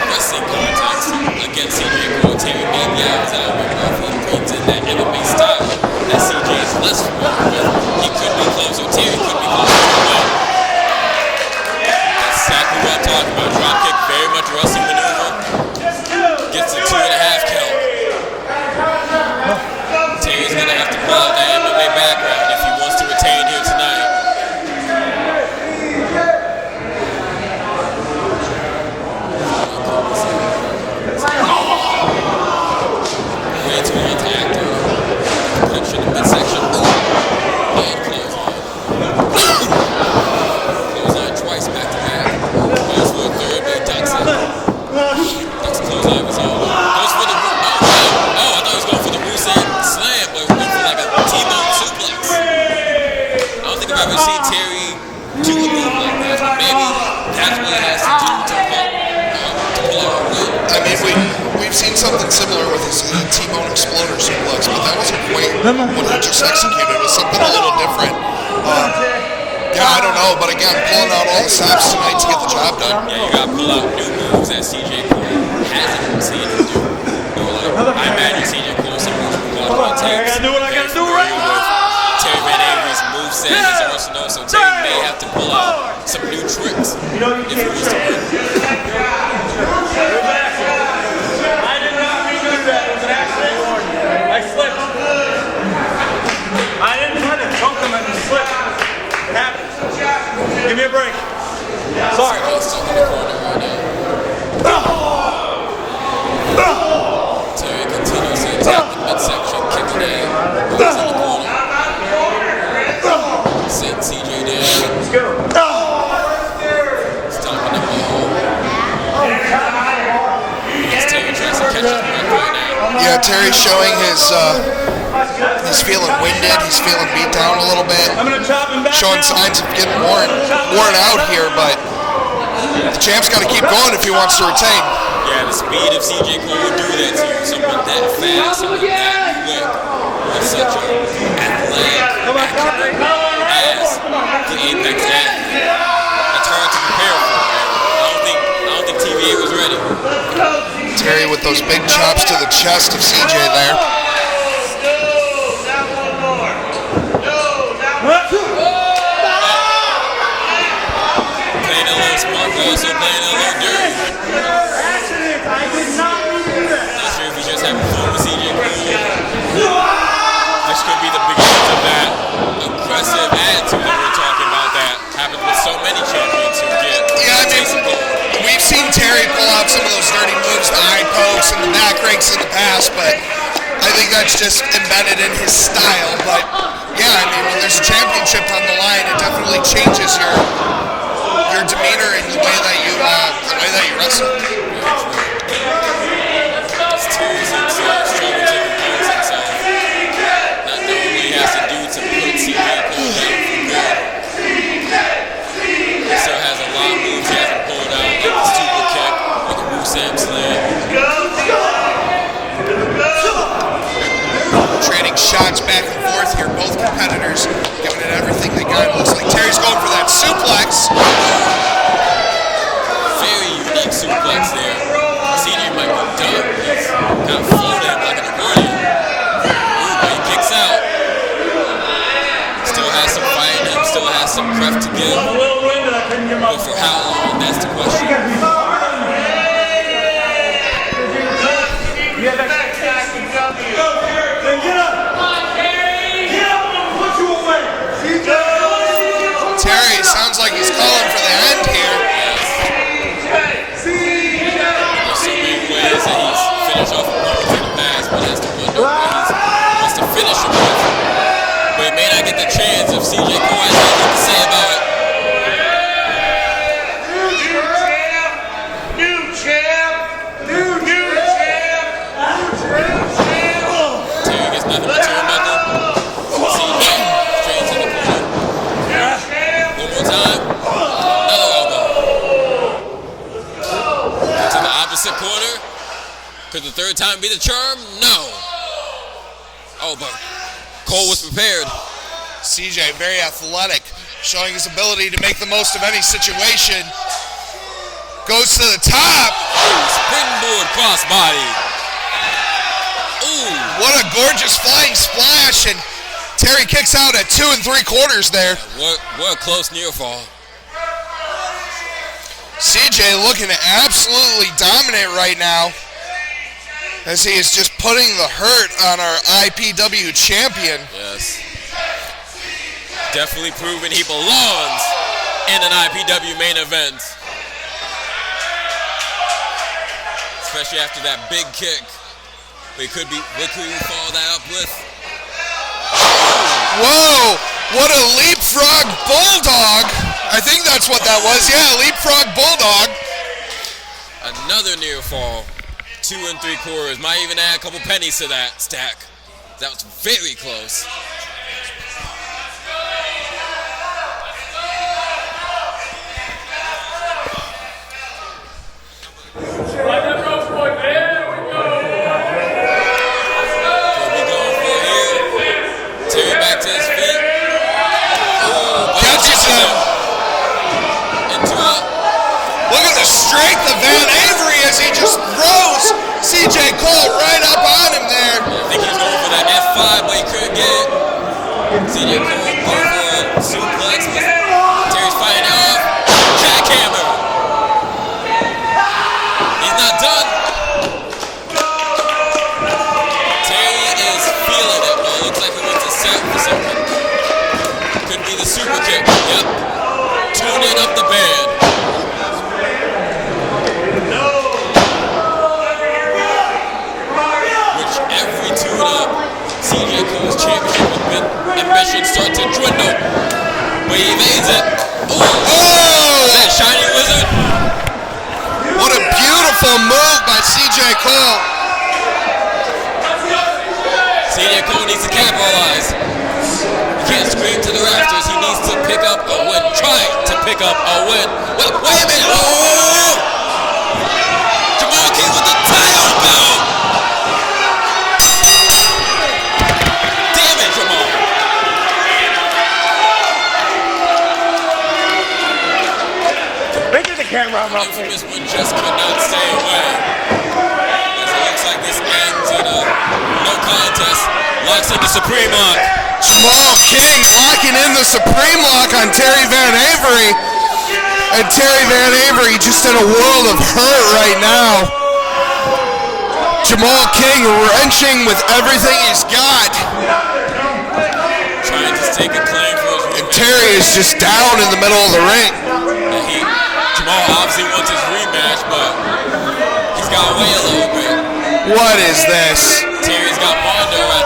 wrestling context against CJ Cole, Terry may be out his element, but if he brings in that MMA style that CJ is less familiar with, he could be closer. Terry could be closer to the win. That's exactly what I'm talking about. Drop kick, very much a wrestling maneuver. Gets a 2.5 count. Terry's going to have to pull out that MMA background if he wants to retain here tonight. Way too intact. Punch in the midsection. And clothesline. Clothesline twice back to back. Goes for a third, but he ducks it. Ducks the clothesline of his own. Goes for the I thought he was going for the Rusev slam, but he went for like a T-bone suplex. I don't think I've ever seen Terry do a move like that. But maybe that's what it has to do to pull out a win. I mean, we've seen something similar with his T-bone exploder suplex, but that wasn't quite what he just executed. It was something a little different. Yeah, I don't know, but again, pulling out all the stops tonight to get the job done. Yeah, you gotta pull out new moves that CJ Cole hasn't seen him do. I imagine CJ Cole is someone who's been watching tapes. I gotta do what I gotta do right now. Terry VanAvery's moveset, his arsenal, so Terry may have to pull out some new tricks if he wants to win. I did not mean to do that. It was an accident. I slipped. I didn't try to choke him and slip. It happens. Give me a break. Sorry. He's stuck in the corner right now. Terry continues to attack the midsection, kicking in. Moves in the corner. Send CJ down. Let's go. Stomping the ball. Terry tries to catch his breath right now. Yeah, Terry's showing he's feeling winded, he's feeling beat down a little bit, showing signs of getting worn out here, but the champ's got to keep going if he wants to retain. Yeah, the speed of CJ Cole would do that to you. Someone that fast, someone that quick, with such an athletic, accurate as the Apex athlete. That's hard to prepare for, man. I don't think TVA was ready. Terry with those big chops to the chest of CJ there. Playing a little smart, but also playing a little dirty. Not sure if he's just having fun with CJ Cole. This could be the beginnings of that aggressive attitude that we're talking about that happens with so many champions who get we've seen Terry pull out some of those dirty moves, the eye pokes and the back rakes in the past, but I think that's just embedded in his style. But Yeah, I mean, when there's a championship on the line, it definitely changes your demeanor and the way that you wrestle. It's Terry's himself struggling to compose himself. Not knowing what he has to do to put CJ Cole down for good. He still has a lot of moves he hasn't pulled out, like the super kick or the Rusev Slam. Trading shots back and forth here, both competitors giving it everything they got. It looks like Terry's going for that suplex. Very unique suplex there. CJ might be done. He's kind of floating like an accordion. Ooh, but he kicks out. Still has some fight in him, still has some breath to give. But for how long, that's the question. Terry sounds like he's calling for the end here. There's so many ways that he's finished off opponents in the past, but that's the window where he wants to finish him with. But he may not get the chance if CJ Cole has anything to say about it. Terry gets nothing but turnbuckle. CJ straight to the corner. One more time. Another elbow. To the opposite corner. Could the third time be the charm? No. Oh, but Cole was prepared. CJ, very athletic, showing his ability to make the most of any situation. Goes to the top. Ooh, springboard crossbody. Ooh. What a gorgeous flying splash, and Terry kicks out at 2 3/4 there. What a close near fall. CJ looking to absolutely dominate right now, as he is just putting the hurt on our IPW champion. Yes. Definitely proving he belongs in an IPW main event. Especially after that big kick. But what could he follow that up with? Whoa! What a leapfrog bulldog! I think that's what that was. Yeah, leapfrog bulldog. Another near fall. 2 3/4. Might even add a couple pennies to that stack. That was very close. Terry back to his feet. Catches him. Into it. Look at the strength of VanAvery as he just throws CJ Cole right up on him there. I think he's going for that F5, but he couldn't get it. CJ Cole going for a suplex. Terry's fighting off. Jackhammer. He's not done. Terry is feeling it. Oh, looks like he wants to set for something. Could be the super kick. Yep. Tuning up the band. Which every tune-up, CJ Cole's championship ambitions start to dwindle. But he evades it. Ooh. Oh! Is that Shining Wizard? What a beautiful move by CJ Cole. CJ Cole needs to capitalize. He can't scream to the rafters. He needs to pick up a win. Try to pick up a win. Wait a minute. Oh! Jamal King with the title belt. Damn it, Jamal. Look at the camera, I'm Infamous win just could not stay away. As it looks like this ends in a no contest. Locks in the Supreme Lock. Jamal King locking in the Supreme Lock on Terry VanAvery. And Terry VanAvery just in a world of hurt right now. Jamal King wrenching with everything he's got. Trying to take a claim for his And Terry is just down in the middle of the ring. Jamal obviously wants his rematch, but he's got to wait a little bit. What is this? Terry's got Mondo at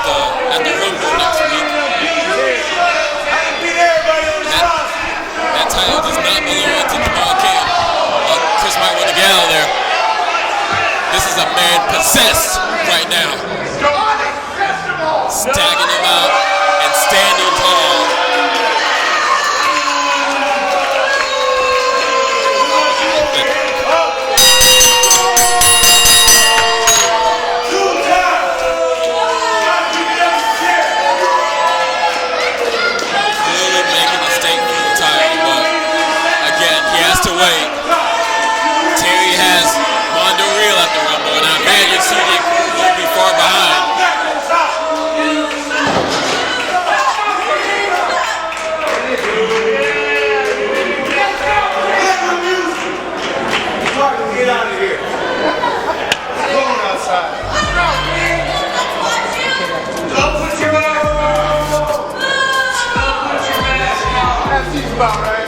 the Rumble next week. possessed right now. Stacking him out and standing tall. Clearly making a statement for the title, but again, he has to wait. Terry has Mondo real at the Rumble, and I imagine CJ won't be far behind. Get out of here. Go outside. Don't put your mask on. That seems about right.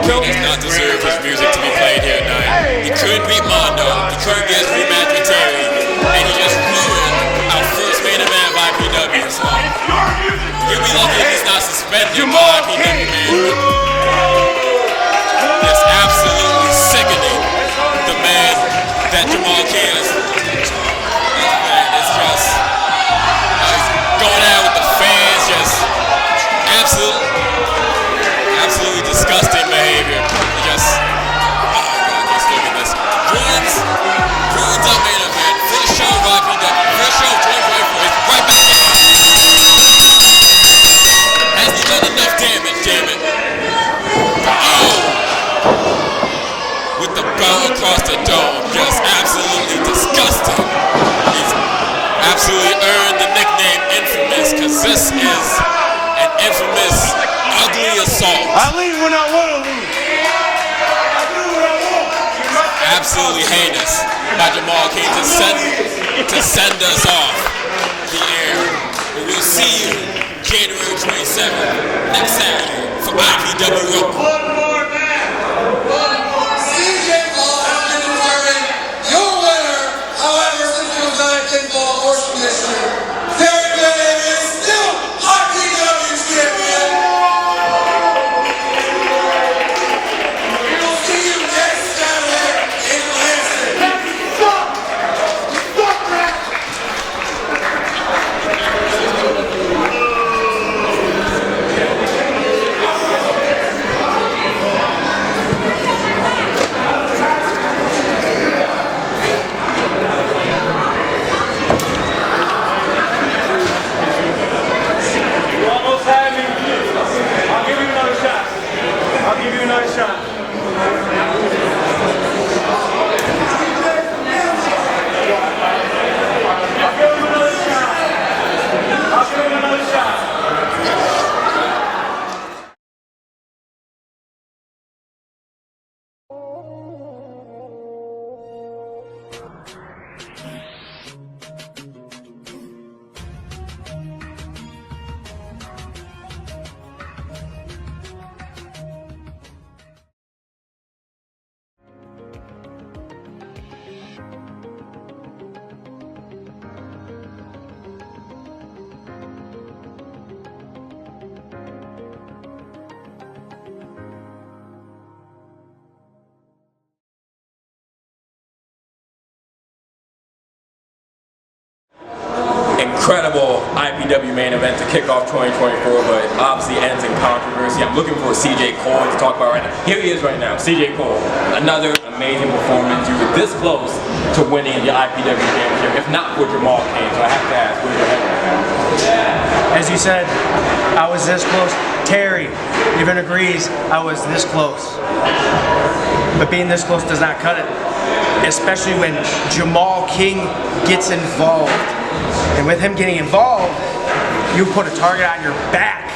King does not deserve his music to be played here tonight. He couldn't beat Mondo, he couldn't get his rematch with Terry, and he just ruined our first main event of IPW. So he'll be lucky if he's not suspended by IPW management. It's absolutely sickening, the man that Jamal King is. It's just he's going out with the fans, just absolutely disgusting behavior. Just, oh my God, just look at this. Ruins our main event. First show of IPW, first show of 2024. He's right back behind. Has he done enough damage, damn it? Oh! With the bow across the dome, just absolutely disgusting. He's absolutely earned the nickname Infamous, because this is an infamous, ugly assault. I leave when I want to leave. I do what I want. Absolutely heinous by Jamal King to send us off the air. But we'll see you January 27th, next Saturday, for IPW Rumble. One more man. CJ Cole has been determined your winner. However, since it was not a pinfall or submission, Terry VanAvery is still IPW champion. We will see you next Saturday in Lansing. Stop, man. You almost had me. I'll give you another shot. I'll give you another shot. I'll give him another shot. I'll give him another shot. Incredible IPW main event to kick off 2024, but obviously ends in controversy. I'm looking for CJ Cole to talk about right now. Here he is right now, CJ Cole. Another amazing performance. You were this close to winning the IPW championship, if not for Jamal King. So I have to ask, where's your head right now? As you said, I was this close. Terry even agrees I was this close. But being this close does not cut it. Especially when Jamal King gets involved. And with him getting involved, you put a target on your back.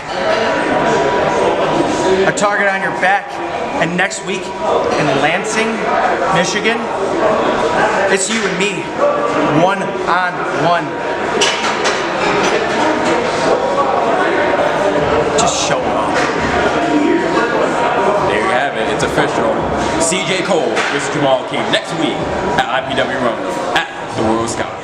A target on your back. And next week in Lansing, Michigan, it's you and me, one-on-one. Just show off. There you have it. It's official. CJ Cole versus Jamal King next week at IPW Rumble at the World Sky.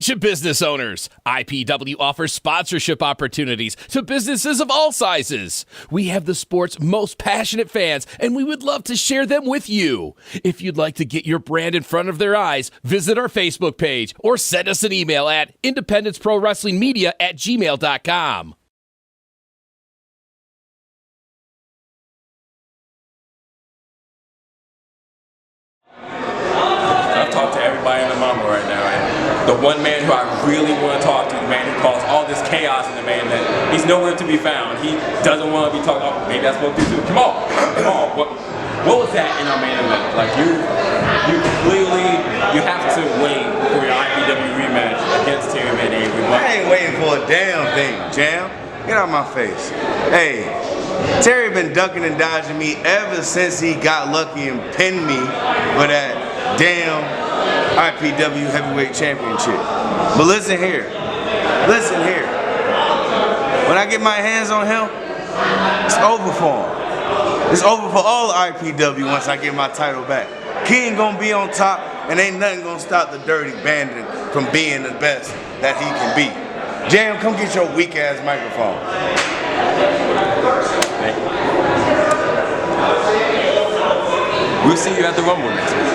Attention business owners, IPW offers sponsorship opportunities to businesses of all sizes. We have the sport's most passionate fans, and we would love to share them with you. If you'd like to get your brand in front of their eyes, visit our Facebook page or send us an email at independenceprowrestlingmedia@gmail.com. I've talked to everybody in the mama right now, and the one man who I really want to talk to, the man who caused all this chaos in the main event, he's nowhere to be found. He doesn't want to be talked about. Maybe I spoke to you too. Jamal, what was that in our main event? Like you have to win for your IPW rematch against Terry VanAvery. I ain't waiting for a damn thing, Jam. Get out my face. Hey, Terry been ducking and dodging me ever since he got lucky and pinned me for that damn IPW Heavyweight Championship. But listen here. When I get my hands on him, it's over for him. It's over for all IPW once I get my title back. King gonna be on top, and ain't nothing gonna stop the Dirty Bandit from being the best that he can be. Jam, come get your weak ass microphone. We'll see you at the Rumble next week.